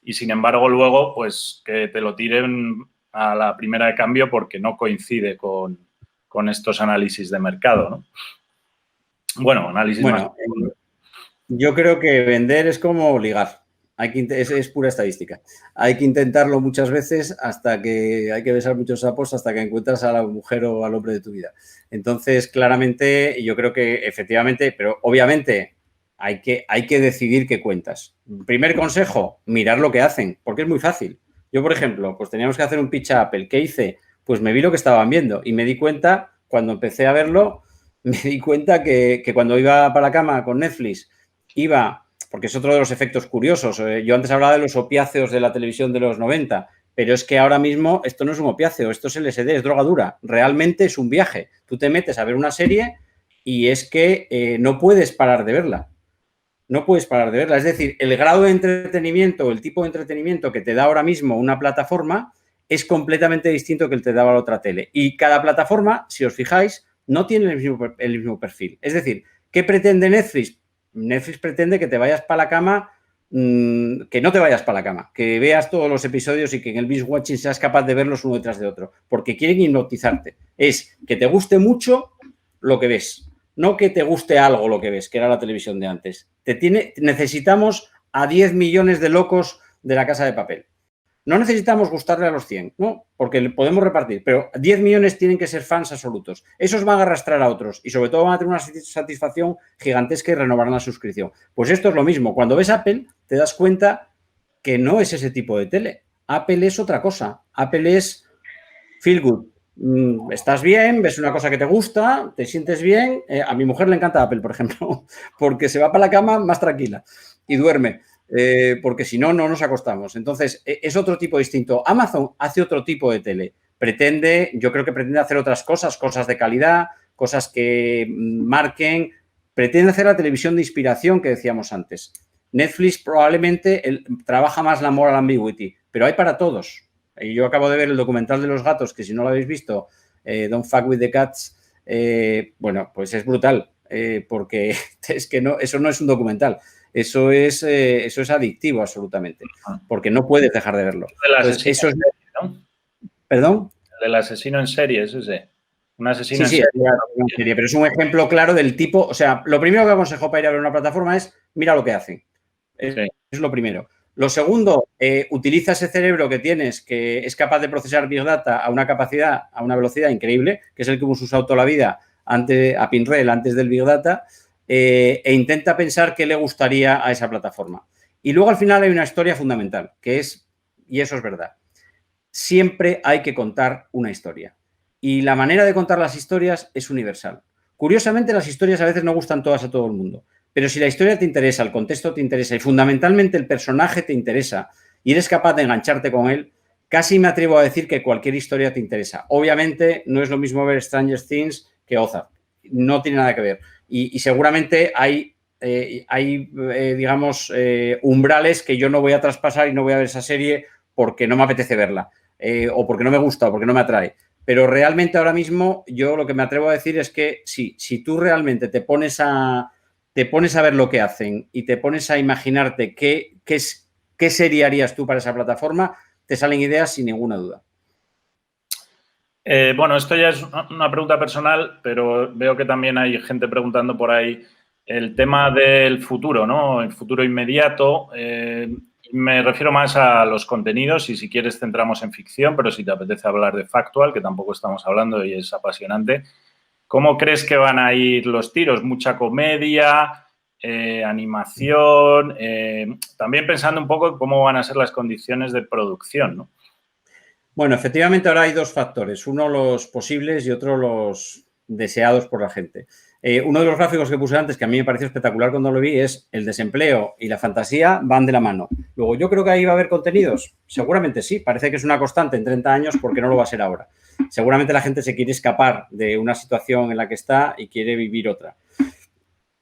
y, sin embargo, luego, pues, que te lo tiren a la primera de cambio porque no coincide con estos análisis de mercado, ¿no? Bueno, análisis más. Yo creo que vender es como ligar. Es pura estadística. Hay que intentarlo muchas veces hasta que hay que besar muchos sapos hasta que encuentras a la mujer o al hombre de tu vida. Entonces, claramente, yo creo que efectivamente, pero obviamente hay que decidir qué cuentas. Primer consejo, mirar lo que hacen, porque es muy fácil. Yo, por ejemplo, pues teníamos que hacer un pitch a Apple. ¿Qué hice? Pues me vi lo que estaban viendo y me di cuenta, cuando empecé a verlo, me di cuenta que cuando iba para la cama con Netflix, porque es otro de los efectos curiosos. Yo antes hablaba de los opiáceos de la televisión de los 90, pero es que ahora mismo esto no es un opiáceo, esto es LSD, es droga dura. Realmente es un viaje. Tú te metes a ver una serie y es que no puedes parar de verla. No puedes parar de verla. Es decir, el grado de entretenimiento, el tipo de entretenimiento que te da ahora mismo una plataforma es completamente distinto que el que te daba la otra tele. Y cada plataforma, si os fijáis, no tiene el mismo perfil. Es decir, ¿qué pretende Netflix? Netflix pretende que te vayas para la cama, que no te vayas para la cama, que veas todos los episodios y que en el binge watching seas capaz de verlos uno detrás de otro, porque quieren hipnotizarte. Es que te guste mucho lo que ves, no que te guste algo lo que ves, que era la televisión de antes. Necesitamos a 10 millones de locos de La Casa de Papel. No necesitamos gustarle a los 100, ¿no? Porque podemos repartir, pero 10 millones tienen que ser fans absolutos. Esos van a arrastrar a otros y sobre todo van a tener una satisfacción gigantesca y renovarán la suscripción. Pues esto es lo mismo. Cuando ves Apple, te das cuenta que no es ese tipo de tele. Apple es otra cosa. Apple es feel good. Estás bien, ves una cosa que te gusta, te sientes bien. A mi mujer le encanta Apple, por ejemplo, porque se va para la cama más tranquila y duerme. Porque si no, no nos acostamos. Entonces, es otro tipo distinto. Amazon hace otro tipo de tele. Yo creo que pretende hacer otras cosas de calidad, cosas que marquen. Pretende hacer la televisión de inspiración que decíamos antes. Netflix probablemente trabaja más la moral ambiguity, pero hay para todos. Yo acabo de ver el documental de los gatos, que si no lo habéis visto, Don't Fuck With The Cats, bueno, pues es brutal, porque es que no, eso no es un documental. eso es adictivo absolutamente, porque no puedes dejar de verlo. Entonces, eso es, ¿no? ¿Perdón? El asesino en serie, es ese. Un asesino en serie. Pero es un ejemplo claro del tipo, o sea, lo primero que aconsejo para ir a ver una plataforma es mira lo que hacen. Es lo primero. Lo segundo, utiliza ese cerebro que tienes, que es capaz de procesar Big Data a una capacidad, a una velocidad increíble, que es el que hemos usado toda la vida a Pinrel, antes del Big Data, e intenta pensar qué le gustaría a esa plataforma. Y luego al final hay una historia fundamental, que es, y eso es verdad, siempre hay que contar una historia. Y la manera de contar las historias es universal. Curiosamente, las historias a veces no gustan todas a todo el mundo. Pero si la historia te interesa, el contexto te interesa y fundamentalmente el personaje te interesa y eres capaz de engancharte con él, casi me atrevo a decir que cualquier historia te interesa. Obviamente no es lo mismo ver Stranger Things que Ozark. No tiene nada que ver. Y seguramente hay digamos, umbrales que yo no voy a traspasar y no voy a ver esa serie porque no me apetece verla. O porque no me gusta o porque no me atrae. Pero realmente ahora mismo yo lo que me atrevo a decir es que si tú realmente te pones a ver lo que hacen y te pones a imaginarte qué serie harías tú para esa plataforma, te salen ideas sin ninguna duda. Bueno, esto ya es una pregunta personal, pero veo que también hay gente preguntando por ahí el tema del futuro, ¿no? El futuro inmediato. Me refiero más a los contenidos y si quieres centramos en ficción, pero si te apetece hablar de factual, que tampoco estamos hablando y es apasionante, ¿cómo crees que van a ir los tiros? ¿Mucha comedia, animación? También pensando un poco en cómo van a ser las condiciones de producción, ¿no? Bueno, efectivamente ahora hay dos factores, uno los posibles y otro los deseados por la gente. Uno de los gráficos que puse antes, que a mí me pareció espectacular cuando lo vi, es el desempleo y la fantasía van de la mano. Luego, ¿yo creo que ahí va a haber contenidos? Seguramente sí, parece que es una constante en 30 años porque no lo va a ser ahora. Seguramente la gente se quiere escapar de una situación en la que está y quiere vivir otra.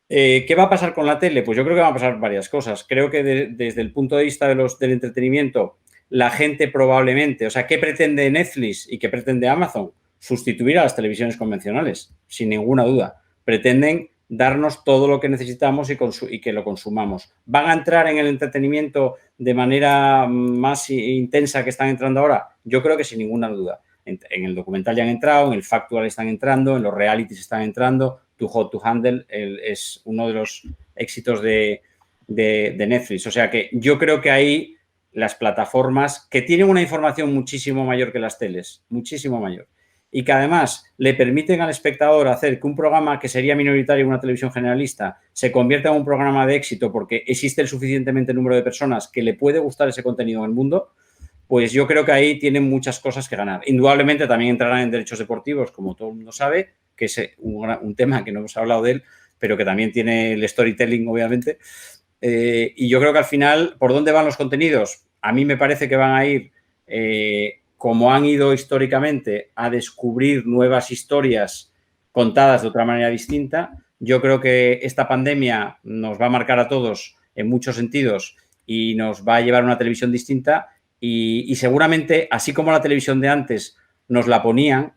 ¿Qué va a pasar con la tele? Pues yo creo que van a pasar varias cosas. Creo que desde el punto de vista del entretenimiento, la gente probablemente, o sea, ¿qué pretende Netflix y qué pretende Amazon? Sustituir a las televisiones convencionales, sin ninguna duda. Pretenden darnos todo lo que necesitamos y que lo consumamos. ¿Van a entrar en el entretenimiento de manera más intensa que están entrando ahora? Yo creo que sin ninguna duda. En el documental ya han entrado, en el factual están entrando, en los realities están entrando. Too Hot to Handle es uno de los éxitos de Netflix. O sea que yo creo que ahí las plataformas que tienen una información muchísimo mayor que las teles, muchísimo mayor, y que además le permiten al espectador hacer que un programa que sería minoritario en una televisión generalista se convierta en un programa de éxito porque existe el suficientemente número de personas que le puede gustar ese contenido en el mundo, pues yo creo que ahí tienen muchas cosas que ganar. Indudablemente también entrarán en derechos deportivos, como todo el mundo sabe, que es un tema que no hemos hablado de él, pero que también tiene el storytelling, obviamente. Y yo creo que al final, ¿por dónde van los contenidos? A mí me parece que van a ir, como han ido históricamente, a descubrir nuevas historias contadas de otra manera distinta. Yo creo que esta pandemia nos va a marcar a todos en muchos sentidos y nos va a llevar a una televisión distinta y seguramente, así como la televisión de antes nos la ponían,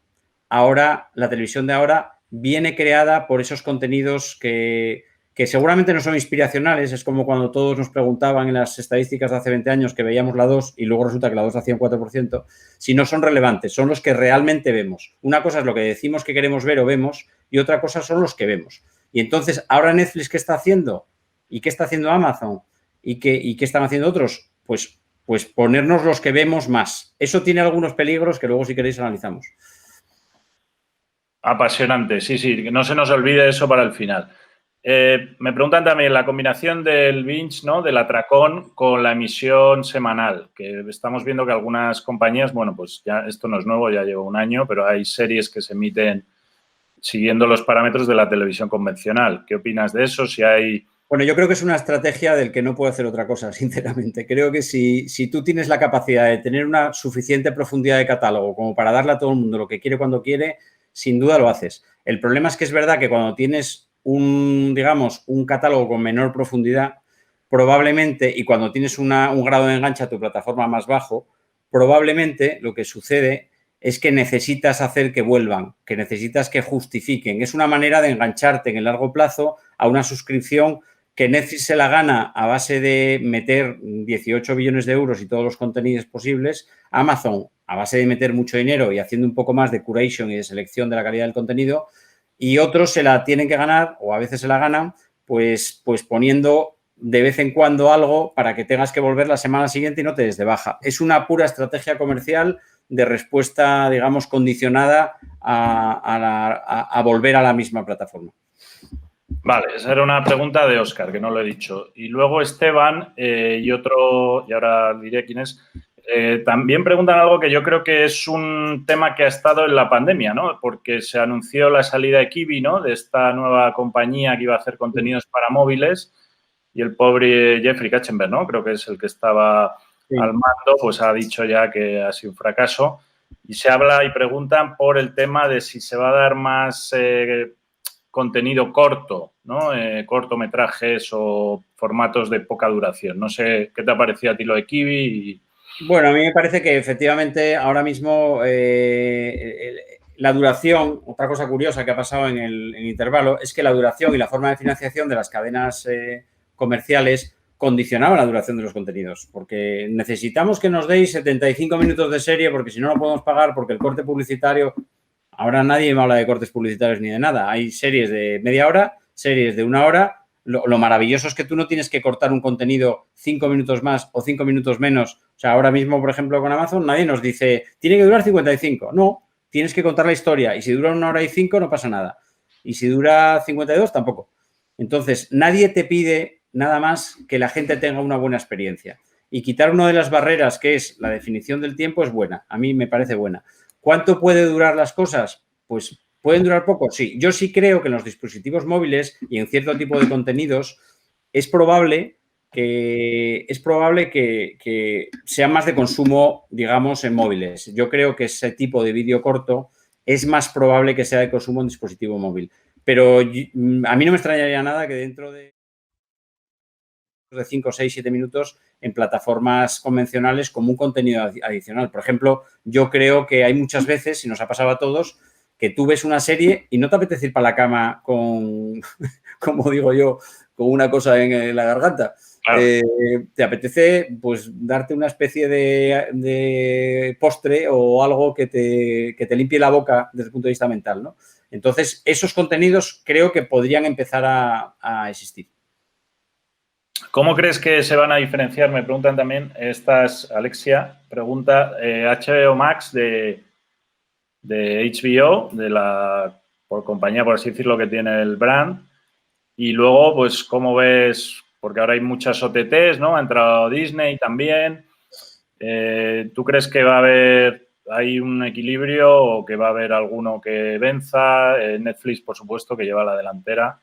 ahora la televisión de ahora viene creada por esos contenidos que seguramente no son inspiracionales. Es como cuando todos nos preguntaban en las estadísticas de hace 20 años que veíamos la 2 y luego resulta que la 2 hacía un 4%, si no son relevantes, son los que realmente vemos. Una cosa es lo que decimos que queremos ver o vemos y otra cosa son los que vemos. Y entonces, ahora Netflix, ¿qué está haciendo? ¿Y qué está haciendo Amazon? ¿Y qué están haciendo otros? Pues ponernos los que vemos más. Eso tiene algunos peligros que luego, si queréis, analizamos. Apasionante, sí, que no se nos olvide eso para el final. Me preguntan también la combinación del binge, ¿no? Del atracón con la emisión semanal, que estamos viendo que algunas compañías, bueno, pues ya esto no es nuevo, ya lleva un año, pero hay series que se emiten siguiendo los parámetros de la televisión convencional. ¿Qué opinas de eso? Si hay... Bueno, yo creo que es una estrategia del que no puedo hacer otra cosa, sinceramente. Creo que si tú tienes la capacidad de tener una suficiente profundidad de catálogo como para darle a todo el mundo lo que quiere cuando quiere, sin duda lo haces. El problema es que es verdad que cuando tienes un catálogo con menor profundidad, probablemente, y cuando tienes un grado de enganche a tu plataforma más bajo, probablemente lo que sucede es que necesitas hacer que vuelvan, que necesitas que justifiquen. Es una manera de engancharte en el largo plazo a una suscripción que Netflix se la gana a base de meter 18 billones de euros y todos los contenidos posibles, Amazon a base de meter mucho dinero y haciendo un poco más de curation y de selección de la calidad del contenido, y otros se la tienen que ganar, o a veces se la ganan, pues poniendo de vez en cuando algo para que tengas que volver la semana siguiente y no te des de baja. Es una pura estrategia comercial de respuesta, digamos, condicionada a volver a la misma plataforma. Vale, esa era una pregunta de Óscar, que no lo he dicho. Y luego Esteban y otro, y ahora diré quién es, también preguntan algo que yo creo que es un tema que ha estado en la pandemia, ¿no? Porque se anunció la salida de Quibi, ¿no? De esta nueva compañía que iba a hacer contenidos para móviles, y el pobre Jeffrey Katzenberg, ¿no? Creo que es el que estaba al mando, pues ha dicho ya que ha sido un fracaso. Y se habla y preguntan por el tema de si se va a dar más contenido corto, ¿no? Cortometrajes o formatos de poca duración. No sé qué te ha parecido a ti lo de Quibi. Bueno, a mí me parece que efectivamente ahora mismo la duración, otra cosa curiosa que ha pasado en el intervalo, es que la duración y la forma de financiación de las cadenas comerciales condicionaban la duración de los contenidos, porque necesitamos que nos deis 75 minutos de serie porque si no, no podemos pagar, porque el corte publicitario, ahora nadie me habla de cortes publicitarios ni de nada, hay series de media hora, series de una hora. Lo maravilloso es que tú no tienes que cortar un contenido 5 minutos más o 5 minutos menos. O sea, ahora mismo, por ejemplo, con Amazon, nadie nos dice, tiene que durar 55. No, tienes que contar la historia. Y si dura 1 hora y 5, no pasa nada. Y si dura 52, tampoco. Entonces, nadie te pide nada más que la gente tenga una buena experiencia. Y quitar una de las barreras, que es la definición del tiempo, es buena. A mí me parece buena. ¿Cuánto puede durar las cosas? Pues ¿pueden durar poco? Sí. Yo sí creo que en los dispositivos móviles y en cierto tipo de contenidos es probable que sea más de consumo, digamos, en móviles. Yo creo que ese tipo de vídeo corto es más probable que sea de consumo en dispositivo móvil. Pero a mí no me extrañaría nada que dentro de 5, 6, 7 minutos en plataformas convencionales como un contenido adicional. Por ejemplo, yo creo que hay muchas veces, y nos ha pasado a todos, que tú ves una serie y no te apetece ir para la cama con, como digo yo, con una cosa en la garganta. Claro. Te apetece, pues, darte una especie de postre o algo que te limpie la boca desde el punto de vista mental, ¿no? Entonces, esos contenidos creo que podrían empezar a existir. ¿Cómo crees que se van a diferenciar? Me preguntan también, Alexia pregunta, HBO Max de HBO, por compañía, por así decirlo, que tiene el brand. Y luego, pues, ¿cómo ves? Porque ahora hay muchas OTTs, ¿no? Ha entrado Disney también. ¿Tú crees que va a haber ahí un equilibrio o que va a haber alguno que venza? Netflix, por supuesto, que lleva la delantera.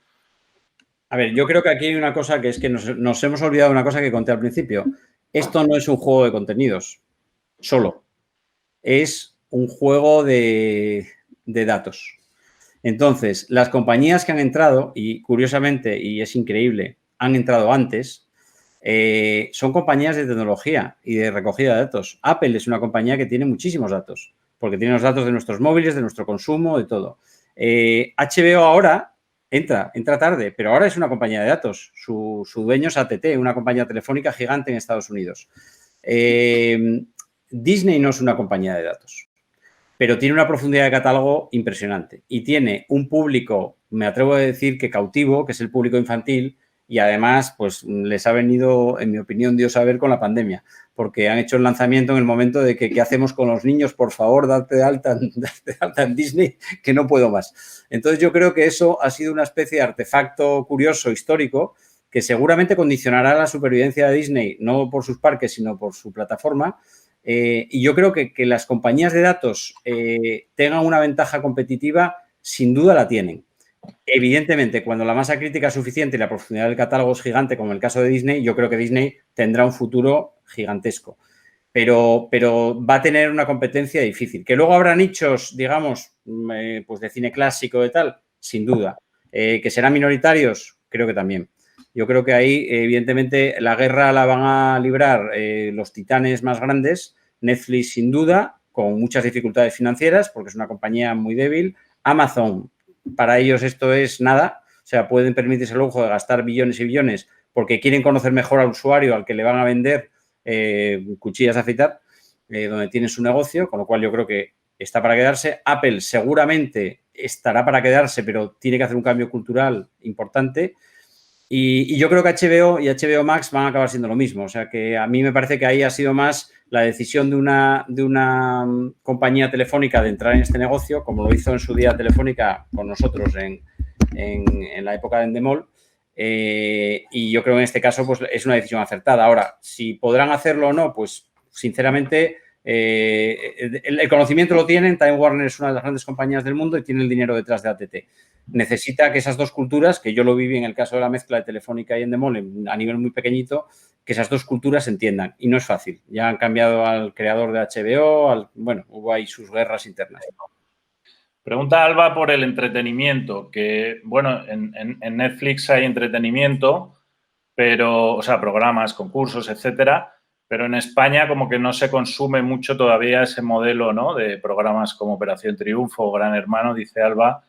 A ver, yo creo que aquí hay una cosa que es que nos hemos olvidado de una cosa que conté al principio. Esto no es un juego de contenidos solo. Es un juego de datos. Entonces, las compañías que han entrado, y curiosamente, y es increíble, han entrado antes, son compañías de tecnología y de recogida de datos. Apple es una compañía que tiene muchísimos datos, porque tiene los datos de nuestros móviles, de nuestro consumo, de todo. HBO ahora entra tarde, pero ahora es una compañía de datos. Su dueño es AT&T, una compañía telefónica gigante en Estados Unidos. Disney no es una compañía de datos, pero tiene una profundidad de catálogo impresionante y tiene un público, me atrevo a decir que cautivo, que es el público infantil, y además, pues les ha venido, en mi opinión, Dios a ver con la pandemia, porque han hecho el lanzamiento en el momento de que ¿qué hacemos con los niños? Por favor, date de alta en Disney, que no puedo más. Entonces, yo creo que eso ha sido una especie de artefacto curioso, histórico, que seguramente condicionará la supervivencia de Disney, no por sus parques, sino por su plataforma. Y yo creo que las compañías de datos tengan una ventaja competitiva, sin duda la tienen. Evidentemente, cuando la masa crítica es suficiente y la profundidad del catálogo es gigante, como en el caso de Disney, yo creo que Disney tendrá un futuro gigantesco. Pero va a tener una competencia difícil. Que luego habrá nichos, digamos, pues de cine clásico y tal, sin duda. Que serán minoritarios, creo que también. Yo creo que ahí, evidentemente, la guerra la van a librar los titanes más grandes. Netflix, sin duda, con muchas dificultades financieras, porque es una compañía muy débil. Amazon, para ellos esto es nada, sea, pueden permitirse el lujo de gastar billones y billones porque quieren conocer mejor al usuario al que le van a vender cuchillas de afeitar, donde tienen su negocio, con lo cual yo creo que está para quedarse. Apple seguramente estará para quedarse, pero tiene que hacer un cambio cultural importante. Y yo creo que HBO y HBO Max van a acabar siendo lo mismo. O sea, que a mí me parece que ahí ha sido más la decisión de una compañía telefónica de entrar en este negocio, como lo hizo en su día Telefónica con nosotros en la época de Endemol. Y yo creo que en este caso pues, es una decisión acertada. Ahora, si podrán hacerlo o no, pues sinceramente el conocimiento lo tienen. Time Warner es una de las grandes compañías del mundo y tiene el dinero detrás de ATT. Necesita que esas dos culturas, que yo lo viví en el caso de la mezcla de Telefónica y Endemol a nivel muy pequeñito, que esas dos culturas se entiendan. Y no es fácil. Ya han cambiado al creador de HBO, bueno, hubo ahí sus guerras internas. Pregunta Alba por el entretenimiento, que, bueno, en Netflix hay entretenimiento, pero, o sea, programas, concursos, etcétera, pero en España como que no se consume mucho todavía ese modelo, ¿no?, de programas como Operación Triunfo o Gran Hermano, dice Alba,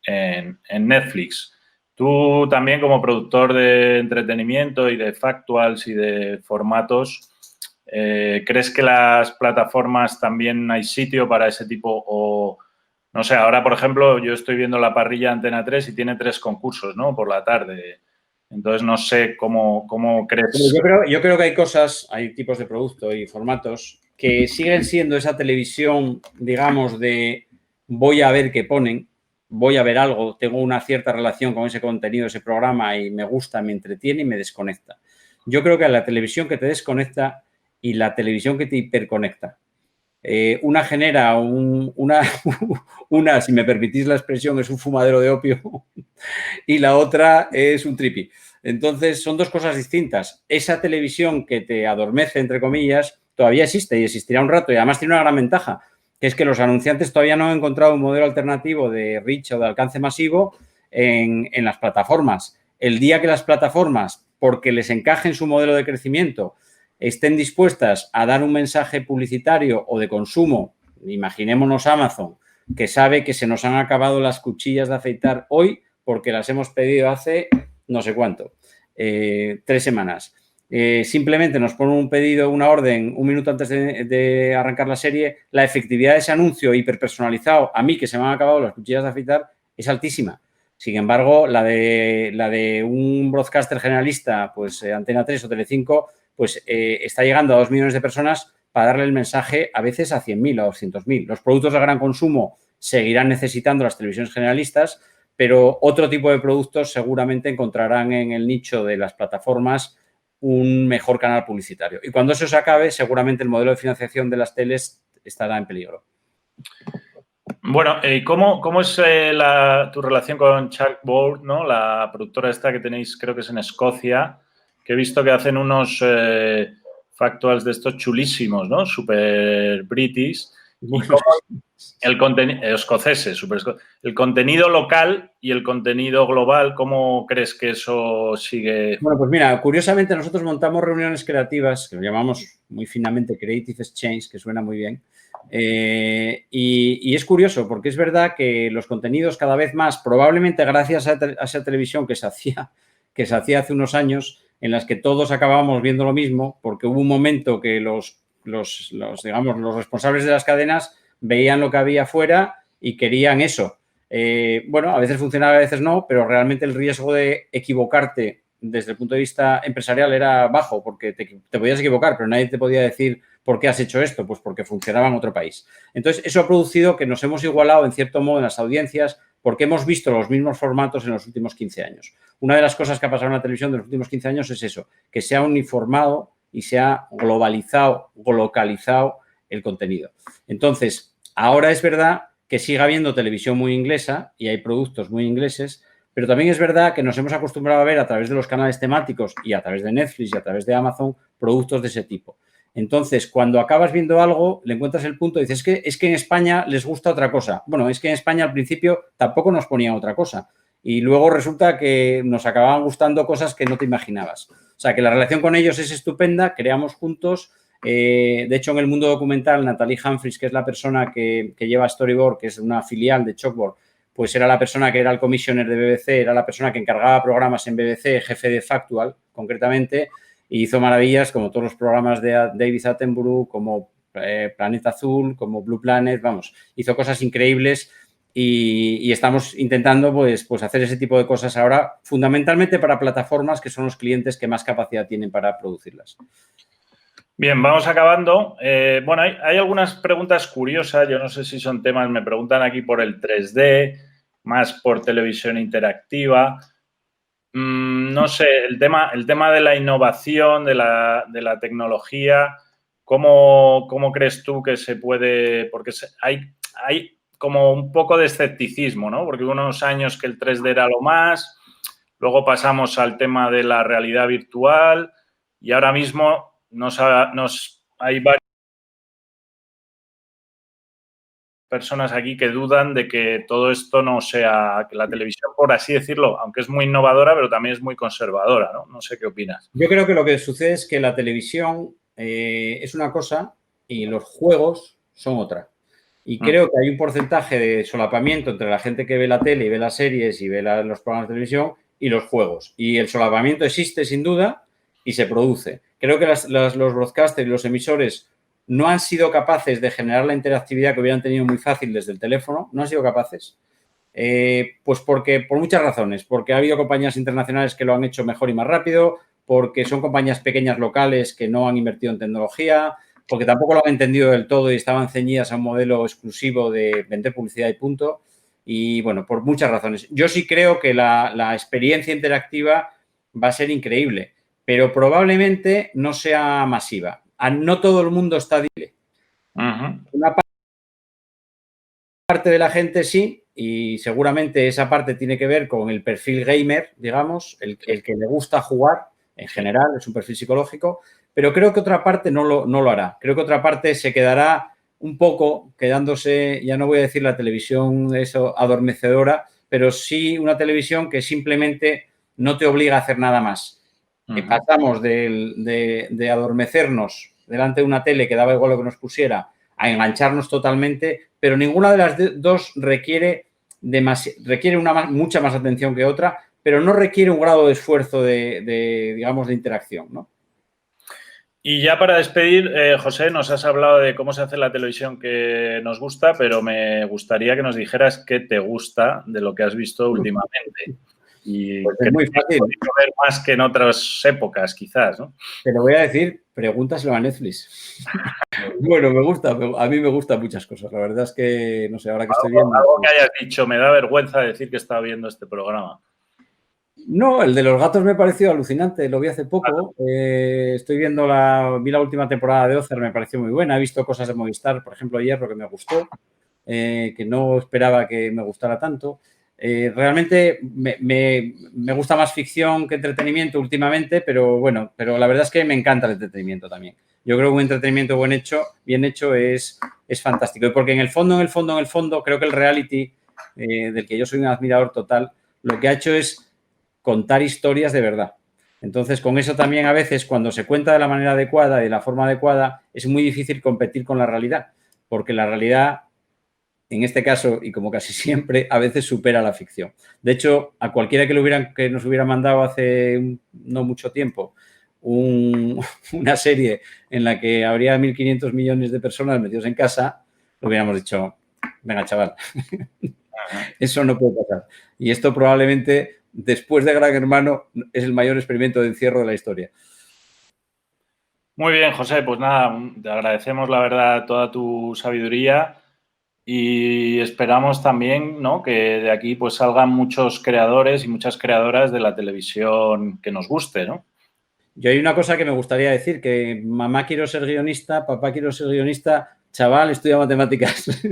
en Netflix. Tú también como productor de entretenimiento y de factuals y de formatos, ¿crees que las plataformas también hay sitio para ese tipo o...? No sé, ahora, por ejemplo, yo estoy viendo la parrilla Antena 3 y tiene 3 concursos, ¿no?, por la tarde. Entonces, no sé cómo crees. Yo creo que hay cosas, hay tipos de producto y formatos que siguen siendo esa televisión, digamos, de voy a ver qué ponen, voy a ver algo, tengo una cierta relación con ese contenido, ese programa y me gusta, me entretiene y me desconecta. Yo creo que la televisión que te desconecta y la televisión que te hiperconecta. Una genera una, si me permitís la expresión, es un fumadero de opio y la otra es un tripi. Entonces, son dos cosas distintas. Esa televisión que te adormece, entre comillas, todavía existe y existirá un rato y además tiene una gran ventaja, que es que los anunciantes todavía no han encontrado un modelo alternativo de reach o de alcance masivo en las plataformas. El día que las plataformas, porque les encaje en su modelo de crecimiento, estén dispuestas a dar un mensaje publicitario o de consumo, imaginémonos Amazon, que sabe que se nos han acabado las cuchillas de afeitar hoy porque las hemos pedido hace no sé cuánto, 3 semanas. Simplemente nos pone un pedido, una orden, un minuto antes de arrancar la serie, la efectividad de ese anuncio hiperpersonalizado, a mí que se me han acabado las cuchillas de afeitar, es altísima. Sin embargo, la de un broadcaster generalista, pues Antena 3 o Telecinco, pues está llegando a 2 millones de personas para darle el mensaje a veces a 100.000 o a 200.000. Los productos de gran consumo seguirán necesitando las televisiones generalistas, pero otro tipo de productos seguramente encontrarán en el nicho de las plataformas un mejor canal publicitario. Y cuando eso se acabe, seguramente el modelo de financiación de las teles estará en peligro. Bueno, ¿cómo es tu relación con Chalkboard, ¿no?, la productora esta que tenéis, creo que es en Escocia, que he visto que hacen unos factuals de estos chulísimos, ¿no?, super british. El contenido escoceses, el contenido local y el contenido global, ¿cómo crees que eso sigue? Bueno, pues mira, curiosamente nosotros montamos reuniones creativas, que lo llamamos muy finamente Creative Exchange, que suena muy bien. Y es curioso porque es verdad que los contenidos cada vez más, probablemente gracias a esa televisión que se hacía hace unos años, en las que todos acabábamos viendo lo mismo, porque hubo un momento que los responsables de las cadenas veían lo que había afuera y querían eso. Bueno, a veces funcionaba, a veces no, pero realmente el riesgo de equivocarte desde el punto de vista empresarial era bajo, porque te podías equivocar, pero nadie te podía decir por qué has hecho esto, pues porque funcionaba en otro país. Entonces, eso ha producido que nos hemos igualado, en cierto modo, en las audiencias, porque hemos visto los mismos formatos en los últimos 15 años. Una de las cosas que ha pasado en la televisión de los últimos 15 años es eso, que se ha uniformado y se ha globalizado, localizado el contenido. Entonces, ahora es verdad que sigue habiendo televisión muy inglesa y hay productos muy ingleses, pero también es verdad que nos hemos acostumbrado a ver a través de los canales temáticos y a través de Netflix y a través de Amazon productos de ese tipo. Entonces, cuando acabas viendo algo, le encuentras el punto y dices, es que en España les gusta otra cosa. Bueno, es que en España al principio tampoco nos ponían otra cosa y luego resulta que nos acababan gustando cosas que no te imaginabas. O sea, que la relación con ellos es estupenda, creamos juntos. De hecho, en el mundo documental, Natalie Humphries, que es la persona que lleva Storyboard, que es una filial de Chalkboard, pues era la persona que era el commissioner de BBC, era la persona que encargaba programas en BBC, jefe de Factual, concretamente, y hizo maravillas como todos los programas de David Attenborough, como Planeta Azul, como Blue Planet, vamos, hizo cosas increíbles y estamos intentando pues hacer ese tipo de cosas ahora, fundamentalmente para plataformas que son los clientes que más capacidad tienen para producirlas. Bien, vamos acabando. Bueno, hay algunas preguntas curiosas. Yo no sé si son temas, me preguntan aquí por el 3D, más por televisión interactiva. No sé, el tema de la innovación, de la tecnología, ¿cómo crees tú que se puede? Porque hay como un poco de escepticismo, ¿no? Porque hubo unos años que el 3D era lo más, luego pasamos al tema de la realidad virtual y ahora mismo hay varias personas aquí que dudan de que todo esto no sea, que la televisión, por así decirlo, aunque es muy innovadora, pero también es muy conservadora, ¿no? No sé qué opinas. Yo creo que lo que sucede es que la televisión es una cosa y los juegos son otra. Y creo que hay un porcentaje de solapamiento entre la gente que ve la tele y ve las series y ve los programas de televisión y los juegos. Y el solapamiento existe sin duda y se produce. Creo que los broadcasters y los emisores no han sido capaces de generar la interactividad que hubieran tenido muy fácil desde el teléfono. No han sido capaces. Pues por muchas razones. Porque ha habido compañías internacionales que lo han hecho mejor y más rápido, porque son compañías pequeñas locales que no han invertido en tecnología, porque tampoco lo han entendido del todo y estaban ceñidas a un modelo exclusivo de vender publicidad y punto. Y, bueno, por muchas razones. Yo sí creo que la experiencia interactiva va a ser increíble, pero probablemente no sea masiva. No todo el mundo está disponible. Una parte de la gente sí, y seguramente esa parte tiene que ver con el perfil gamer, digamos, el que le gusta jugar en general, es un perfil psicológico, pero creo que otra parte no lo hará. Creo que otra parte se quedará un poco quedándose, ya no voy a decir la televisión eso adormecedora, pero sí una televisión que simplemente no te obliga a hacer nada más. Pasamos de adormecernos delante de una tele que daba igual lo que nos pusiera a engancharnos totalmente, pero ninguna de las dos requiere mucha más atención que otra, pero no requiere un grado de esfuerzo digamos, de interacción, ¿no? Y ya para despedir, José, nos has hablado de cómo se hace la televisión que nos gusta, pero me gustaría que nos dijeras qué te gusta de lo que has visto últimamente. Y pues es muy fácil. Ver más que en otras épocas, quizás, ¿no? Te lo voy a decir, pregúntaselo a Netflix. Bueno, a mí me gustan muchas cosas. La verdad es que, no sé, ahora que estoy viendo... Algo que hayas dicho, me da vergüenza decir que estaba viendo este programa. No, el de los gatos me pareció alucinante, lo vi hace poco. Estoy viendo vi la última temporada de Ozark, me pareció muy buena. He visto cosas de Movistar, por ejemplo, Hierro, que me gustó, que no esperaba que me gustara tanto. Realmente me gusta más ficción que entretenimiento últimamente, pero bueno, pero la verdad es que me encanta el entretenimiento también. Yo creo que un entretenimiento bien hecho es fantástico. Y porque en el fondo, creo que el reality, del que yo soy un admirador total, lo que ha hecho es contar historias de verdad. Entonces, con eso también a veces, cuando se cuenta de la manera adecuada y de la forma adecuada, es muy difícil competir con la realidad, porque la realidad, en este caso, y como casi siempre, a veces supera la ficción. De hecho, a cualquiera que nos hubiera mandado hace no mucho tiempo una serie en la que habría 1.500 millones de personas metidos en casa, lo hubiéramos dicho, venga, chaval, eso no puede pasar. Y esto probablemente, después de Gran Hermano, es el mayor experimento de encierro de la historia. Muy bien, José, pues nada, te agradecemos la verdad toda tu sabiduría y esperamos también, ¿no?, que de aquí pues salgan muchos creadores y muchas creadoras de la televisión que nos guste, ¿no? Yo hay una cosa que me gustaría decir, que mamá quiero ser guionista, papá quiero ser guionista, chaval, estudia matemáticas.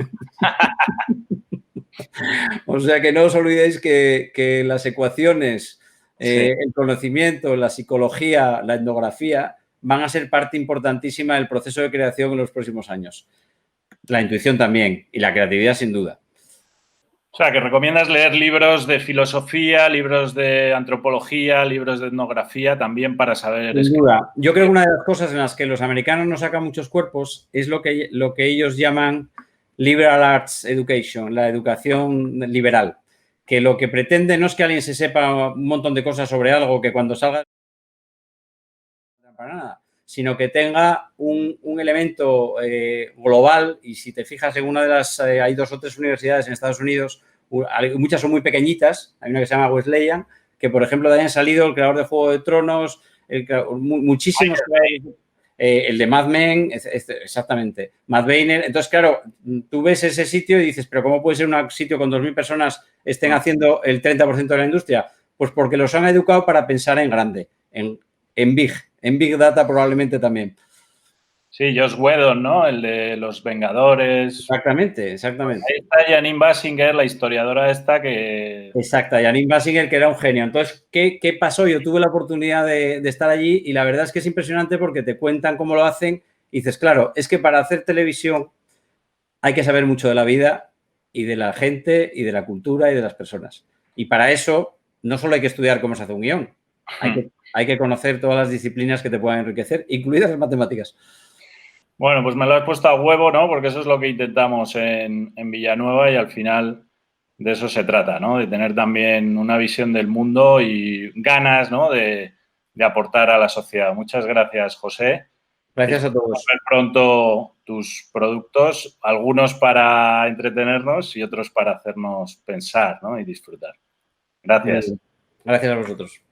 O sea que no os olvidéis que las ecuaciones, el conocimiento, la psicología, la etnografía van a ser parte importantísima del proceso de creación en los próximos años. La intuición también y la creatividad sin duda. O sea, que recomiendas leer libros de filosofía, libros de antropología, libros de etnografía también para saber... Sin duda. Yo creo que una de las cosas en las que los americanos nos sacan muchos cuerpos es lo que ellos llaman Liberal Arts Education, la educación liberal, que lo que pretende no es que alguien se sepa un montón de cosas sobre algo que cuando salga para nada, sino que tenga un elemento global. Y si te fijas en una de las, hay 2 o 3 universidades en Estados Unidos, muchas son muy pequeñitas, hay una que se llama Wesleyan, que por ejemplo de ahí han salido el creador de Juego de Tronos, muchísimos el de Mad Men, exactamente, Matt Weiner. Entonces, claro, tú ves ese sitio y dices, pero ¿cómo puede ser un sitio con 2.000 personas estén haciendo el 30% de la industria? Pues porque los han educado para pensar en grande, en Big Data probablemente también. Sí, Joss Whedon, ¿no? El de Los Vengadores. Exactamente, exactamente. Ahí está Janine Basinger, la historiadora esta que... Exacto, Janine Basinger, que era un genio. Entonces, ¿qué pasó? Yo tuve la oportunidad de estar allí y la verdad es que es impresionante porque te cuentan cómo lo hacen y dices, claro, es que para hacer televisión hay que saber mucho de la vida y de la gente y de la cultura y de las personas. Y para eso no solo hay que estudiar cómo se hace un guión, hay que conocer todas las disciplinas que te puedan enriquecer, incluidas las matemáticas. Bueno, pues me lo has puesto a huevo, ¿no? Porque eso es lo que intentamos en Villanueva y al final de eso se trata, ¿no? De tener también una visión del mundo y ganas, ¿no? De aportar a la sociedad. Muchas gracias, José. Gracias a todos. Ver pronto tus productos, algunos para entretenernos y otros para hacernos pensar, ¿no? Y disfrutar. Gracias. Gracias a vosotros.